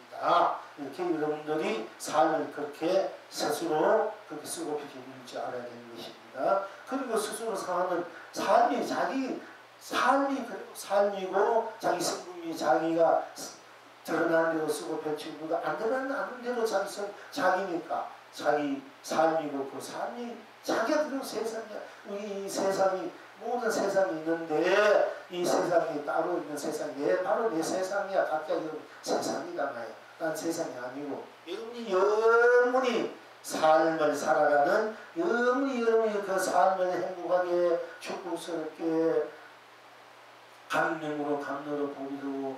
이렇게 여러분들이 삶을 그렇게 스스로 그렇게 쓰고 비켜줄 줄 알아야 되는 것입니다. 그리고 스스로 사는 삶이 자기 삶이고 자기 성품이 자기가 드러나는 대로 쓰고 펼치고 안 드러나는 대로 자기니까 자기 삶이고 그 삶이 자기가 그리고 세상이야. 이 세상이 모든 세상이 있는데 이 세상이 따로 있는 세상이 바로 내 세상이야. 각자 세상이다 말이야. 난 세상이 아니고 여러분이 영원히 삶을 살아가는 여러분이 그 삶을 행복하게 축복스럽게 감명으로 감로로 보기로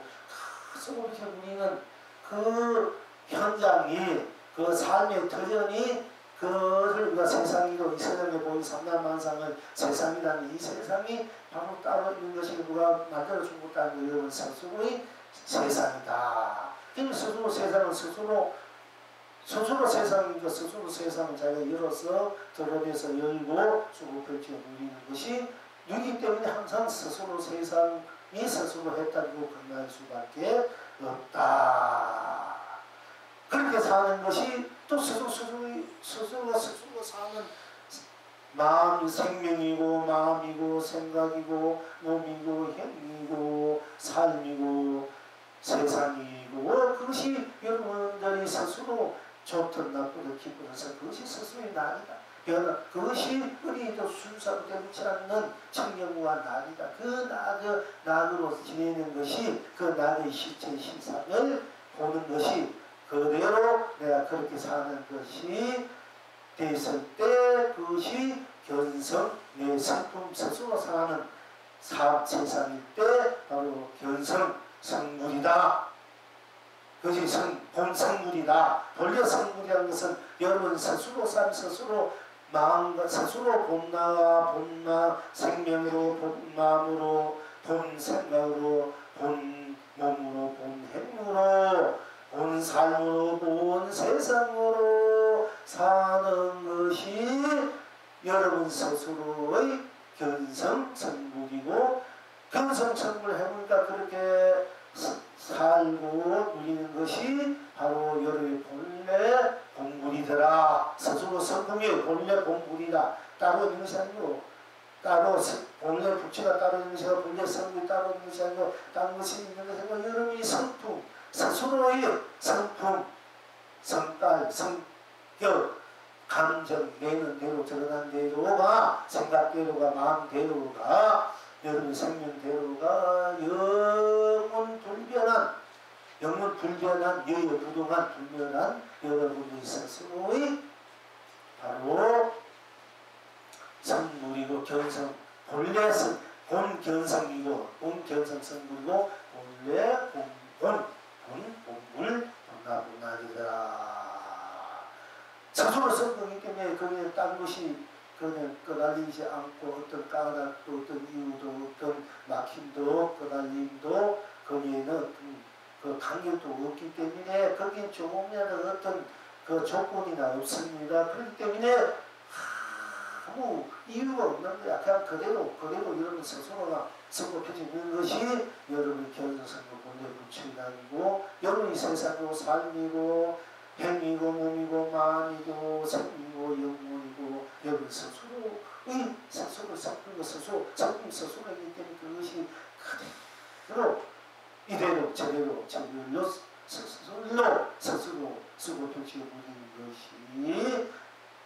서로 이렇게 우리는 그 현장이 그 삶의 터전이 그를 우리가 세상이로 이 세상에 보인 삼남만상을 세상이라는 이 세상이 바로 따로 있는 것이 누가 만들어준 것도 아니고 여러분 스스로의 세상이다. 스스로 세상은 스스로 세상이니까 스스로 세상을 자기가 열어서 드러내서 열고 수고 펼쳐 누리는 것이 누기 때문에 항상 스스로 세상이 스스로 했다고 건너할 수밖에 없다. 그렇게 사는 것이 또 스스로 사는 마음, 생명이고 마음이고 생각이고 몸이고 힘이고 삶이고 세상이고 그것이 여러분들이 스스로 좋든 나쁘든 기쁘든 그것이 스스로의 날이다. 그것이 우리도 순수하고 되지 않는 청경과 날이다. 그 낙으로 지내는 것이 그 낙의 실체 실상을 보는 것이 그대로 내가 그렇게 사는 것이 됐을 때 그것이 견성 내 성품 스스로 사는 세상일 때 바로 견성 성물이다. 그것이 본 성물이다. 본래 성물이라는 것은 여러분 스스로 삶 스스로 마음과 스스로 본나 생명으로 본 마음으로 본 생각으로 본 몸으로 본 행으로 본 삶으로 본 세상으로 사는 것이 여러분 스스로의 견성성물이고 견성성물 해보니까 그렇게 살고 누리는 것이 바로 여러분의 본래 본물이더라. 스스로 성공의 본래 본물이다. 따로 있는 것이 아니고 따로 본래 부처가 따로 있는 것이 아니고 본래 성물이 따로 있는 것이 아니고 다른 것이 있는 것이 아니고 여러분의 성품 스스로의 성품 성깔 성격 감정 내는 대로 드러난 대로가 생각대로가 마음대로가 여러분 생명대로가 영문 불변한 여여부동한 불변한 여러분의 스스로의 바로 성물이고 견성 본래 본 견성이고 본 견성성물이고 본래 본물 본나본나리더라. 스스로 성공이기 때문에 거기에 딴 것이 그냥 끄달리지 않고 어떤 까닭도 어떤 이유도 어떤 막힘도 끄달림도 거기에는 그 간격도 없기 때문에 거기에 조금이라도 어떤 그 조건이나 없습니다. 그렇기 때문에 아무 이유가 없는 거야. 그냥 그대로 여러분 스스로가 성급해져 있는 것이 여러분의 견성성도 본래 부처가 아니고 여러분이 세상이고 삶이고 행이고 몸이고 마음이고 생이고 영혼이고 여러분 스스로의 스스로 성품 스스로이기 때문에 그것이 그대로 이대로 저대로 스스로 쓰고 도치고 부리는 것이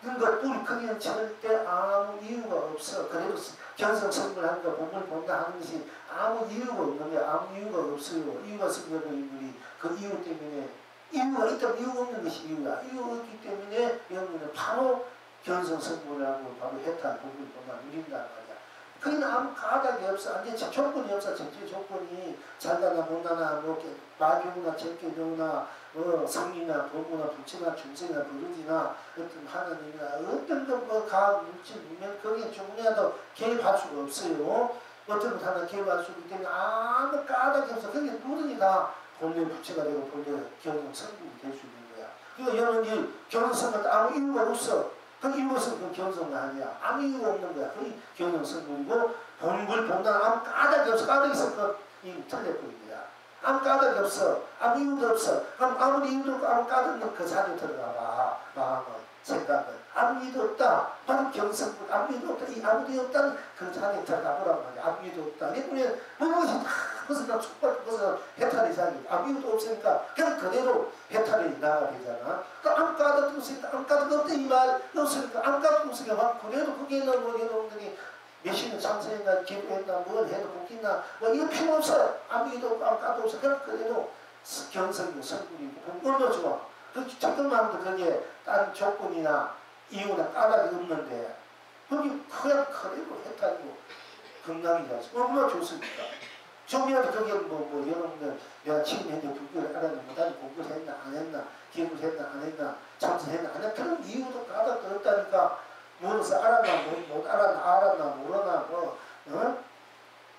그러니까 우리 거기는 절대 아무 이유가 없어. 그래도 견성성물하는 거 본물 본다 하는 것이 아무 이유가 없는 거야. 아무 이유가 없어요. 이유가 없으면 인물이 그 이유 때문에 이유가 있다면 이유가 없는 것이 이유야. 이유가 없기 때문에 여러분은 바로 견성성물하고 바로 해탈 본물 본다 누린단 말이야. 그건 아무 가닥이 없어. 아니 조건이 없어. 정치 조건이 잘나나 못나나 뭐 마교나 제교나 성리나 법무나 부처나 중생이나 부르지나 어떤 하나님이나 어떤 뭐 과학 물질 보면 거기에 조금이라도 개입할 수가 없어요. 어떤 것 하나 개입할 수 있기 때문에 아무 까닭이 없어. 그게 모든 게 다 본래 부처가 되고 본래 견성성분이 될 수 있는 거야. 그러니까 여러분이 견성성분 아무 이유가 없어. 그 이유에서 그 견성은 아니야. 아무 이유가 없는 거야. 그게 견성성분이고 본물 본다 아무 까닭이 없어. 까닭이 있으면 이 틀려버린 거야. 아무 까닭이 없어. 아무 이유도 없어. 아무 이유도 없고 아무 까닭 없는 그 자리에 들어가 봐. 마음은 생각은 아무 이유도 없다. 바로 견성분 아무 이유도 없다. 이 아무 이유 없다는 그 자리에 들어가 보란 말이야. 아무 이유도 없다. 그러면 무엇이 다 벗어나 축발 벗어나 해탈이 자기 아무 이유도 없으니까 그냥 그대로 해탈이 나가야 되잖아. 그러니까 아무 까닭도 없으니까 아무 까닭 없다 이 말 없으니까 아무 까닭 없으니까 막 그래도 거기에는 뭐게는 몇십년 참선했나 기도했나 뭘 해도 복했나 뭐 이거 필요 없어. 아무 이유도 없고 아무 까닭도 없어. 그냥 그대로 견성이고 성분이고 얼마나 좋아. 그 잠깐만도 거기에 다른 조건이나 이유나 까닭이 없는데 거기 그냥 그대로 해탈이고 건강이라서 얼마나 좋습니까? 조금이라도 거기에 여러분들 내가 지금 현재 불교를 알았나 못하니 공부를 했나 안 했나 기억을 했나 안 했나 참선했나 안 했나 그런 이유도 까닭도 없다니까 무엇을 알았나 못 알았나 모르나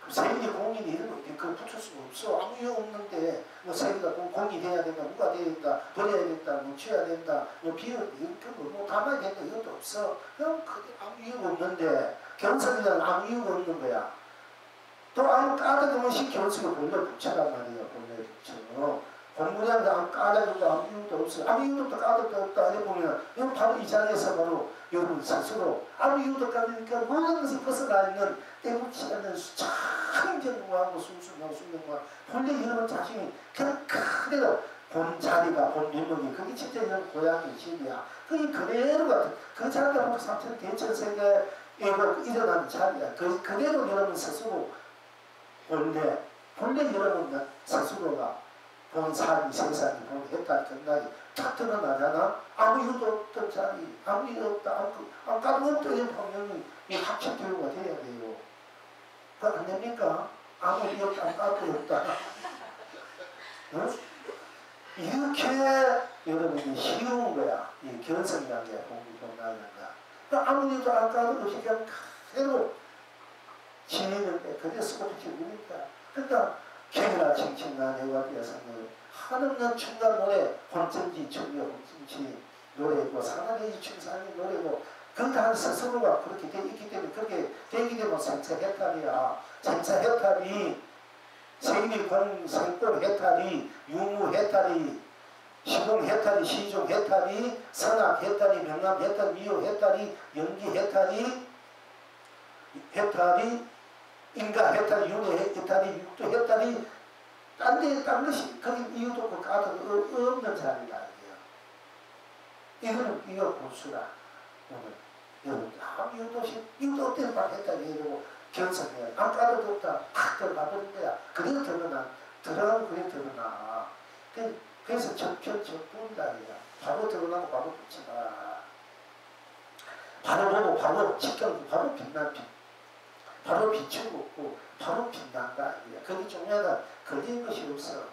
세계 공인이 이런 거 그걸 붙일 수가 없어. 아무 이유 없는데 세계가 공이 돼야 된다 누가 돼야 된다 버려야 된다 묻혀야 된다 비워 이거 담아야 된다 이것도 없어. 그럼 그게 아무 이유가 없는데 견성이라는 아무 이유가 없는 거야. 또 아무 까닭 없이 견성을 본래 부처란 말이에요. 본래 부처. 공부하는데 아무 까닭 없고 아무 이유도 없어. 아무 이유도 없다 까닭도 없다 하다 보면 이건 바로 이 자리에서 바로 여러분 스스로 아무 이유도 없다니까 모든 것을 벗어나 있는 때묻지 않는 수창경무하고 순수하고 순경무하고 본래 여러분 자신이 그냥 그대로 본 자리가 본 면목이 그게 진짜 이런 고향의 집이야. 그게 그대로 같은 그 자리가 바로 삼천 대천세계에 일어나는 자리야. 그대로 여러분 스스로 본래 여러분 스스로가 본 삶이 세상이 본 해탈 견락이 탁 드러나잖아. 아무 이유도 없던 자리 아무 이유 없다 아무 까닭 없다 이런 방향이 합체 교육가 돼야 돼요. 그거 안 됩니까? 아무 이유 없다, 까도 없다. 응? 이렇게 여러분이 쉬운 거야. 이 견성이라는 게 공부 나간다. 아무 이유도 안 까도 없이 그냥 그대로 지내는데 그래서 어떻게 우니까. 그러니까 개나 칭칭나 내가 되어서는 한없는 춤과 노래, 혼전지 춤이요, 혼전지 노래고 사나리 춤사니 노래고 그 다 스스로가 그렇게 돼 있기 때문에 그렇게 되게 되면 생사해탈이야. 생사해탈이 생리공, 생골 해탈이, 유무 해탈이, 시공 해탈이, 시종 해탈이, 선악 해탈이, 명암 해탈이, 미호 해탈이, 연기 해탈이, 인가 해탈이, 윤회 해탈이, 육도 해탈이, 딴 것이, 거기 이유도 없고 가도 없는 자리가 아니에요. 이거 본수라. 오늘, 여러분, 아무 이유도 없이, 이유도 없대는 말 해탈이 이러고, 견성해야 안 까도 없다. 팍 들어가버린 거야. 그래도 들어가면 그래 드러나. 그래서 적분다 이야. 바로 드러나고 바로 붙지 마. 바로 보고 바로 직경 바로 바로 비추고 바로 빛난다 이야. 그게 중요하다. 걸리는 것이 없어.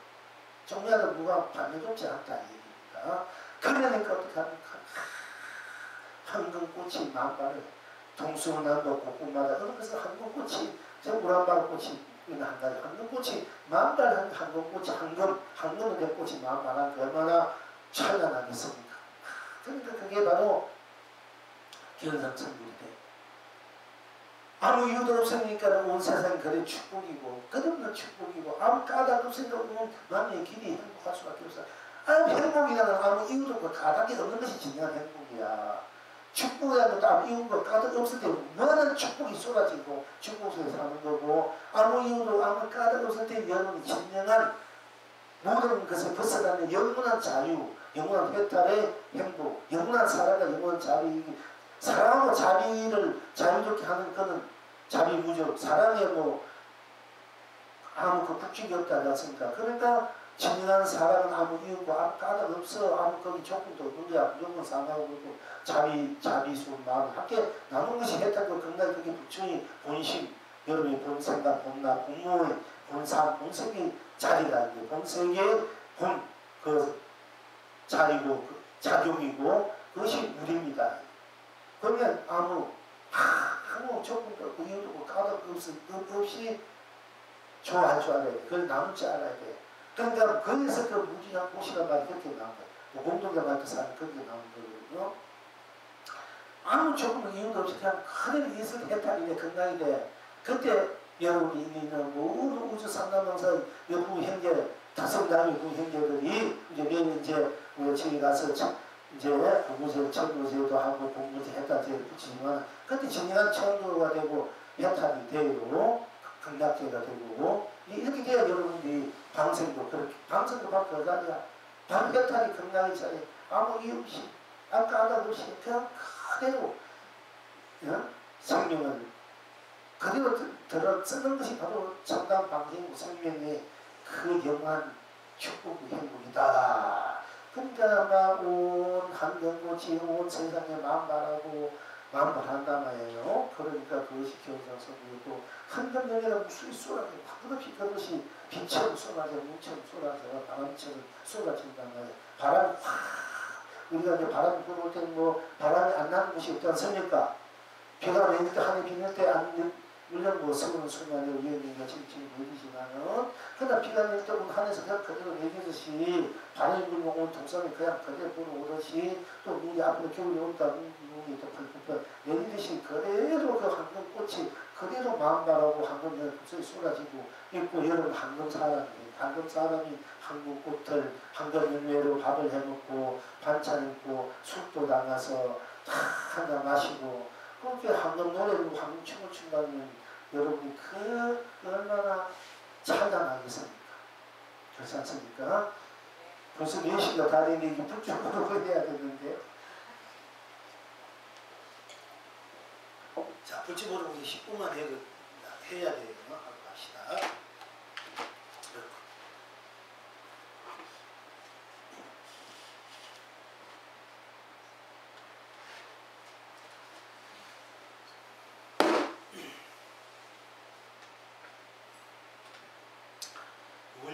중요하다. 누가 반려롭지 않다 이 얘기입니다. 그러니까 어떻게 합니까? 황금꽃이 만발을 동수남도 곳곳마다 어느 것은 황금꽃이 우란바꽃이 한 가지 황금꽃이 만발한 황금꽃이 황금은 내 꽃이 만발한 게 얼마나 찬란하겠습니까? 그러니까 그게 바로 견성천국이 돼. 아무 이유도 없으니까 온 세상이 그래 축복이고 끝없는 축복이고 아무 까닭 없으니까 온 남의 길이 행복할 수밖에 없어. 행복이라는 아무 이유도 없고 까닭이 없는 것이 진정한 행복이야. 축복이라는 것도 아무 이유가 까닭 없을 때 많은 축복이 쏟아지고 축복 속에서 사는 거고 아무 이유도 아무 까닭 없을 때 여러분이 진정한 모든 것을 벗어나는 영원한 자유, 영원한 회탈의 행복, 영원한 사랑과 영원한 자비, 사랑하고 자비를 자유롭게 하는 그는 자비무적, 사랑에 뭐 아무 그 북쪽이 없다지 않습니까? 그러니까 진정한 사랑은 아무 이유고 아무 까닭 없어. 아무 거기 조건도 없는 거야. 무조건 사랑하고 그러고 자비수 마음 함께 나눈 것이 혜택과 건강이 그게 부처의 본심, 여러분의 본생각, 본나, 본모의 본삶, 본색의 자리라는 게 본색의 그 자리고 그 작용이고 그것이 우리입니다. 그러면 아무 조건도 없고 이유도 없고 까닭 없이 좋아할 줄 알아야 돼. 그걸 나눌 줄 알아야 돼. 그러니까 거기서 그 무지한 고시란 말이 그렇게 나온 거예요. 뭐 공동자 말도 사는 그렇게 나온 거거든요. 아무 조금 이유도 없이 그냥 그대로 있을 해탈이래 건강이래. 그때 여러분이 있는 모든 우주 상담왕사 여부 형제 다섯 남의 부 형제들이 이제 우리 저기 가서 이제 공무제 천도제도 하고 공무제 해탈제를 붙이지만 그때 정리한 천도가 되고 해탈이 되고 극락제가 되고 이렇게 돼야 여러분들이 방생도 그렇게 방생도 바로 그거야. 바로 해탈이 극락의 자리에 아무 이유 없이 아무 까닭 없이 그냥 그대로 생명을 그대로 들어 쓰는 것이 바로 참담 방생이고 생명의 그 영원한 축복의 행복이다. 그러니까 아마 온 한경고치 온 세상에 만발한단 말이에요. 그러니까 그것이 견성성이고 한경영이라 무수히 쏟아져 끝없이 그것이 빛처럼 쏟아져 물처럼 쏟아져 바람처럼 쏟아진단 말이에요. 바람이 확 우리가 이제 바람이 불어올 때는 뭐 바람이 안 나는 곳이 없지 않습니까? 비가 내릴 때 하늘이 비닐 때 안 물론 뭐 서울은 순간에 위험인가 지금 보이지만은 그러나 비가 내릴 때 하늘에서 그냥 그대로 내리듯이 바람이 불면 온 동산이 그냥 그대로 불어오듯이 또 눈이 앞으로 겨울이 온다 눈이 또 펄펄 내리듯이 그대로 그 황금꽃이 그대로 마음바라고 황금을 붓에 쏟아지고 있고 여러분 황금사람이 황금꽃을 황금열매로 밥을 해먹고 반찬 입고 술도 나가서 한잔 마시고 그렇게 황금 노래로 황금 춤을 춘다면 여러분이 그 얼마나 찬란하겠습니까? 그렇지 않습니까? 벌써 4시가 다 되는데 이게 불쪽으로 해야 되는데 자 불집으로 우리 10분만 해야 돼요. 하고 갑시다.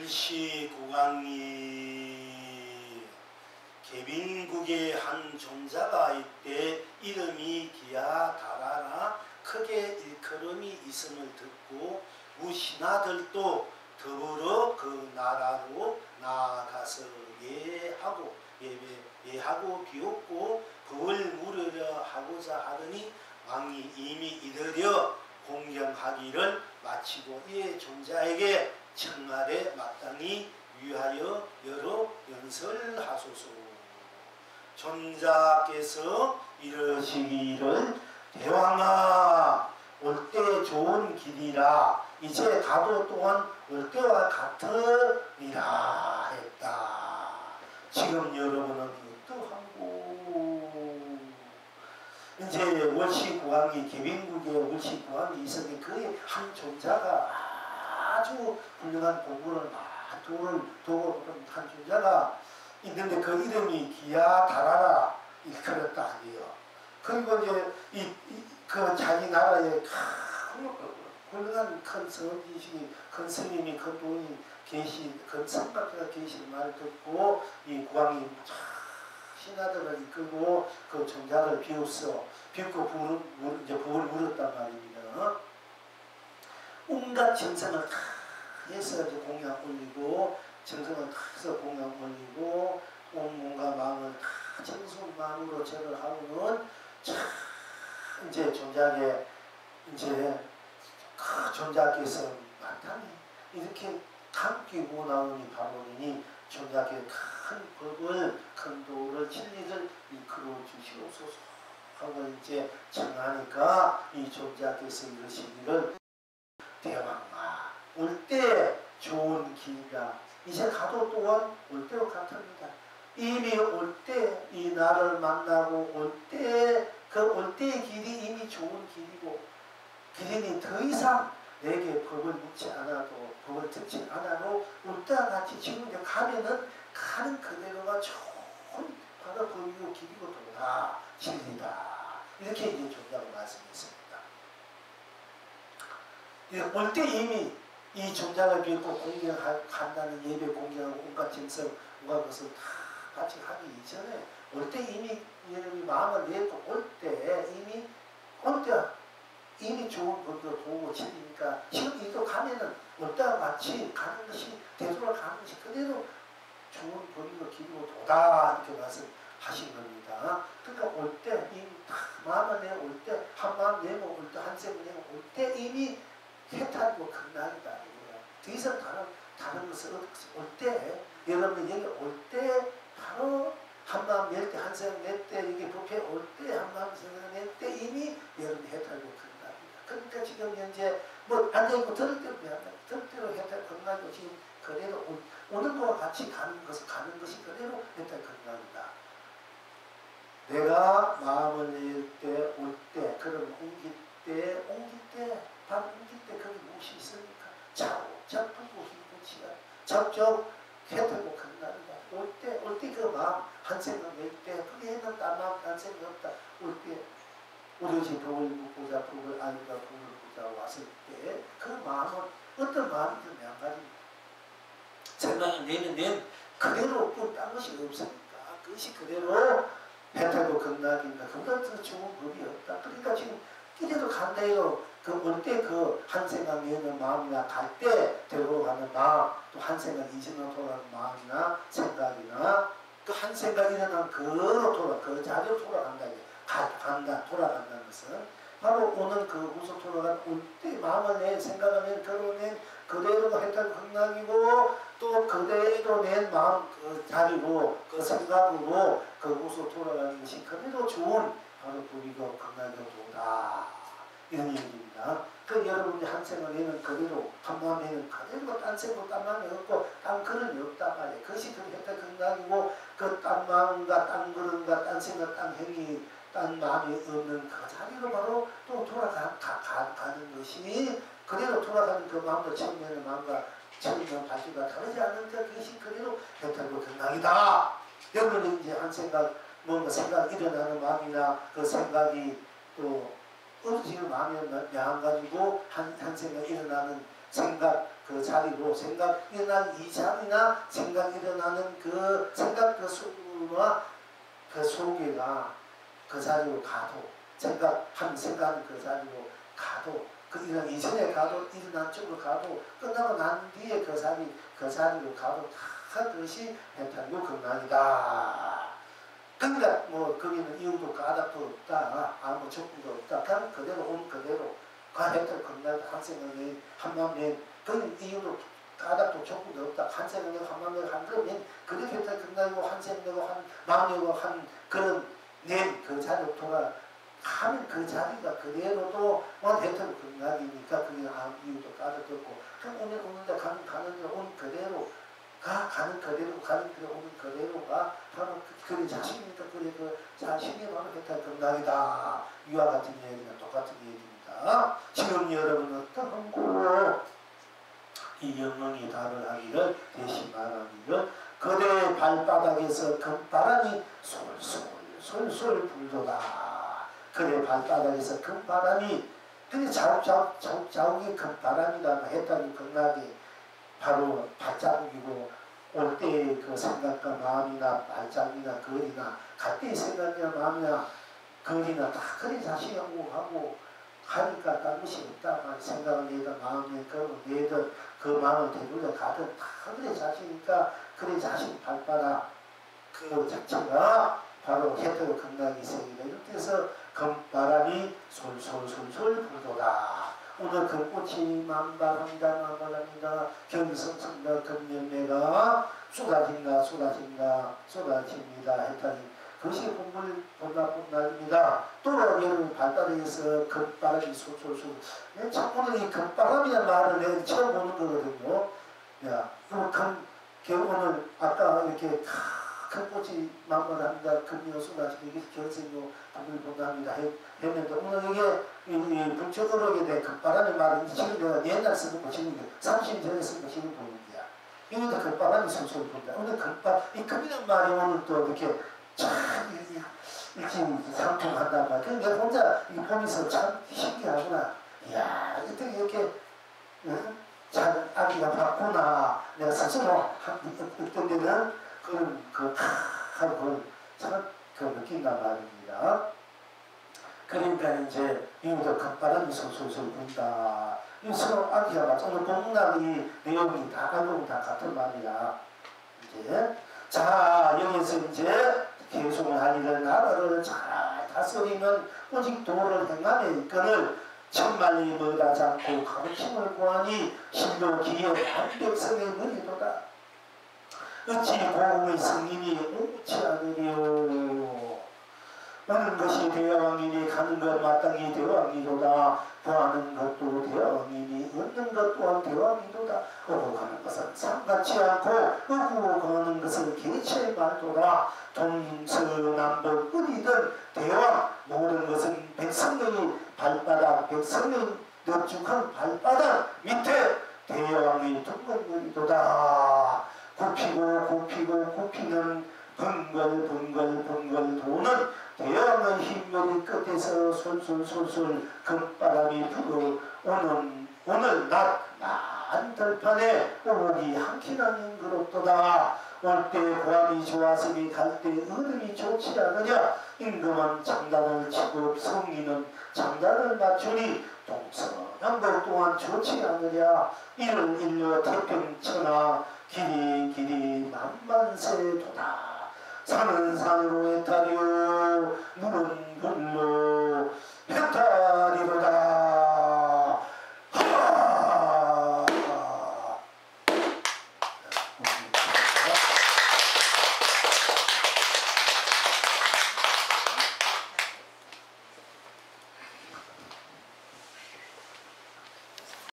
월시국왕이 계빈국의 한 종자가 이때 이름이 기야 다라라 크게 일컬음이 있음을 듣고 무신하들도 더불어 그 나라로 나아가서 예하고 비웃고 법을 물으려 하고자 하더니 왕이 이미 이르려 공경하기를 마치고 이에 종자에게 청하되 마땅히 위하여 여러 연설하소서. 종자께서 이르시기를 대왕아 올 때 좋은 길이라 이제 가도 또한 올 때와 같으리라 했다. 지금 여러분은 어떠한고? 이제 월시국왕이 계빈국에 월시국왕이 있었는데 그의 한 종자가 아주 훌륭한 공부를 도고 한 종자가 있는데 그 이름이 기야 다라라 일컬었다 하네요. 그리고 이제 그 자기 나라에 훌륭한 큰 성지식이 큰 스님이 큰 돈이 큰 성각자가 계신 말을 듣고 이 국왕이 신하들을 이끌고 그 종자를 비웃고 이제 법을 물었단 말입니다. 온갖 정성을 다 해서 이제 공양 올리고 정성을 다 해서 공양 올리고 온 몸과 마음을 다 정성만으로 절을 하고는 이제 종자에 이제 그 종자께서 마땅히 이렇게 감기고 나오니 바로니 종자께 큰 법을 큰 도를 진리를 이끌어 주시옵소서 하고 이제 청하니까 이 종자께서 이러시기를 대왕아 올 때 좋은 길이라 이제 가도 또한 올 때와 같습니다. 이미 올 때 이 나를 만나고 올 때 그 올 때의 길이 이미 좋은 길이고 길이니 더 이상 내게 법을 묻지 않아도 법을 듣지 않아도 올 때와 같이 지금 이제 가면은 가는 그대로가 좋은 바로 법이고 길이고 도다 진리다 이렇게 이제 종자가 말씀했습니다. 올 때 이미 이 종자를 뵙고 공경한다는 예배 공경하고 온갖 정성 온갖 것을 다 같이 하기 이전에 올 때 이미 마음을 내고 올 때 이미 좋은 법도 보고 치니까 지금 이도 가면은 올 때와 같이 가는 것이 되돌아가는 것이 그대로 좋은 법이고 길이고 도다 이렇게 말씀하신 겁니다. 그러니까 올 때 이미 다 마음을 내고 올 때 한 마음 내고 올 때 한 생을 내고 올 때 이미 해탈이고 극락이다. 더 이상 다른 것을 올 때 여러분 여기 올 때 바로 한마음 낼 때 한 생각 낼 때 이게 부패 올 때 한마음 생각 낼 때 이미 여러분 해탈이고 극락이다. 그러니까 지금 현재 뭐 앉아있고 들을 대로 해탈 극락이고 지금 그대로 오는 거와 같이 가는 것이 그대로 해탈 극락이다. 내가 마음을 낼 때 올 때 그럼 옮길 때 바로 옮길 때 거기 무엇이 있습니까? 작품고 힘고치가 적적 해탈고 극락이다. 올 때 그 마음 한 생각 낼 때 그게 했는 딴 마음 딴 생각 없다. 올 때 오로지 법을 묻고자 법을 알고자 법을 보자 왔을 때 그 마음은 어떤 마음이든 한 가지입니다. 생각을 내면 그대로 딴 것이 없으니까 그것이 그대로 해탈고 극락입니다. 그보다 더 좋은 법이 없다. 그러니까 지금 이래도 간대요. 그 올 때 그 한 생각 내는 마음이나 갈 때 되돌아가는 마음 또 한 생각 이전으로 돌아가는 마음이나 생각이나 그 한 생각 일어나면 그 자리로 돌아간다. 돌아간다는 것은 바로 오는 그 후속 돌아간 올 때 마음을 낸 생각을 낸 결혼 낸 그대로가 해탈 극락이고 또 그대로 낸 마음 그 자리로 그 생각으로 그 후속 돌아가는 것이 그대로 좋은 바로 법이고 극락이고 도다. 이런 얘기입니다. 그 여러분이 한 생을 내는 그대로 한 마음에는 그대로 딴 생각 딴 마음이 없고 딴 그릇이 없단 말이에요. 그것이 그 해탈 극락이고 그 딴 마음과 딴 그릇과 딴 생각 딴 행위 딴 마음이 없는 그 자리로 바로 또 돌아가는 것이 그대로 돌아가는 그 마음도 처음 내는 마음과 처음 내는 발주가 다르지 않는 그것이 그대로 해탈고 극락이다. 여러분은 이제 한 생각 뭔가 생각이 일어나는 마음이나 그 생각이 또 어느 지금 마음에 안 가지고 한 생각 일어나는 생각 그 자리로 생각 일어난 이 자리나 생각 일어나는 그 생각 그 속으로나 그 소개가 그 자리로 가도 생각한 생각은 그 자리로 가도 그 일어난 이전에 가도 일어난 쪽으로 가도 끝나고 난 뒤에 그 자리로 가도 다 그것이 해탈구 극락이다. 그러니까 뭐 거기는 이유도 까닭도 없다. 아무 조건도 없다. 그냥 그대로 온 그대로 해탈 극락 한생을 한마음에 그 이유도 까닭도 조건도 없다. 한생을 한마음에 한 그러면 그게 해탈 극락이고 한생내고 한 마음내고 한 그런 그 자리로 돌아가면 그 자리가 그대로도 해탈 극락이니까 그게 아무 이유도 까닭도 없고 그럼 오는데 가는 데 온 그대로 가는 그대로 오는 그대로가 바로 그의 자신이니까 그 자신이 바로 해탈 극락이다. 이와 같은 얘기는 똑같은 얘기입니다. 지금 여러분은 어떤 곳으로 이 영광이 답을 하기를 대신 말하기를 그대의 발바닥에서 금바람이 솔솔 불도다. 그대의 발바닥에서 금바람이 근데 자욱이 금바람이다. 해탈이 극락이 바로 발자국이고 올 때의 그 생각과 마음이나 발자국이나 거리나 갈 때의 생각이나 마음이나 거리나 다 그리 자신하고 하니까 딴 것이 없다. 생각을 내든 마음을 내든 그 마음을 되돌려 가든 다 그리 자신이니까 그리 자신 발바닥 그 자체가 바로 해탈 극락이 생기다. 이렇게 해서 금바람이 솔솔솔솔 불도다. 오늘 그 꽃이 만발합니다. 경성성다. 금연매가 쏟아집니다. 했더니 그것이 본물 본납본 날입니다. 또 여러분 발바닥에서 금바람이 솔솔솔 오늘 이 금바람이라는 말을 내가 처음 보는 거거든요. 야, 오늘 아까 이렇게 큰 꽃이 만발합니다. 금요 쏟아지고 이게 결승요 본물 본납니다. 했는데 오늘 이게 불적으로 이게 금바람의 말은 지금 내가 옛날 쓰는 거 지금 30년 전에 쓴 거 지금 보는 거야. 이것도 금바람이 솔솔 분다. 오늘 이 금이라는 말이 오늘 또 이렇게 참 이렇게 상통한단 말이야. 그래서 내가 혼자 이 보면서 참 신기하구나. 이야 이렇게 잘 아기가 봤구나. 내가 스스로 어떤 데는 하고 참 느낀단 말입니다. 그러니까 이제 이것도 금바람이 솔솔솔 분다. 이 서로 아기가 맞아. 오늘 공락의 내용이 다 알고 다 같은 말이야. 이제 자 여기서 이제 계속을 하니를 나라를 잘 다스리면 오직 도를 행함에 이끈을 천만리 뭐다지 않고 가르침을 구하니 신도 기에 완벽성의 머리도다. 어찌 고음의 승인이 옳지 않으리요. 오는 것이 대왕이니 가는 것 마땅히 대왕이도다. 구하는 것도 대왕이니 얻는 것 또한 대왕이도다. 오고 가는 것은 상같지 않고 오고 가는 것은 개체의 말도다. 동서남북 어디든 대왕 모든 것은 백성의 발바닥 백성의 넓죽한 발바닥 밑에 대왕의 둥근거리도다. 굽히는 번걸 도는 대왕의 힘요리 끝에서 솔솔솔솔 금바람이 불어 오늘 낮 만들판에 오목이 한키나는 그렇도다. 올 때 고함이 좋았으니 갈 때 어둠이 좋지 않으냐. 임금은 장단을 치고 성인은 장단을 맞추니 동서남북 또한 좋지 않으랴. 이를 일려 태평천하 길이 만만세도다. 산은 산으로 해탈이요 물은 물로 해탈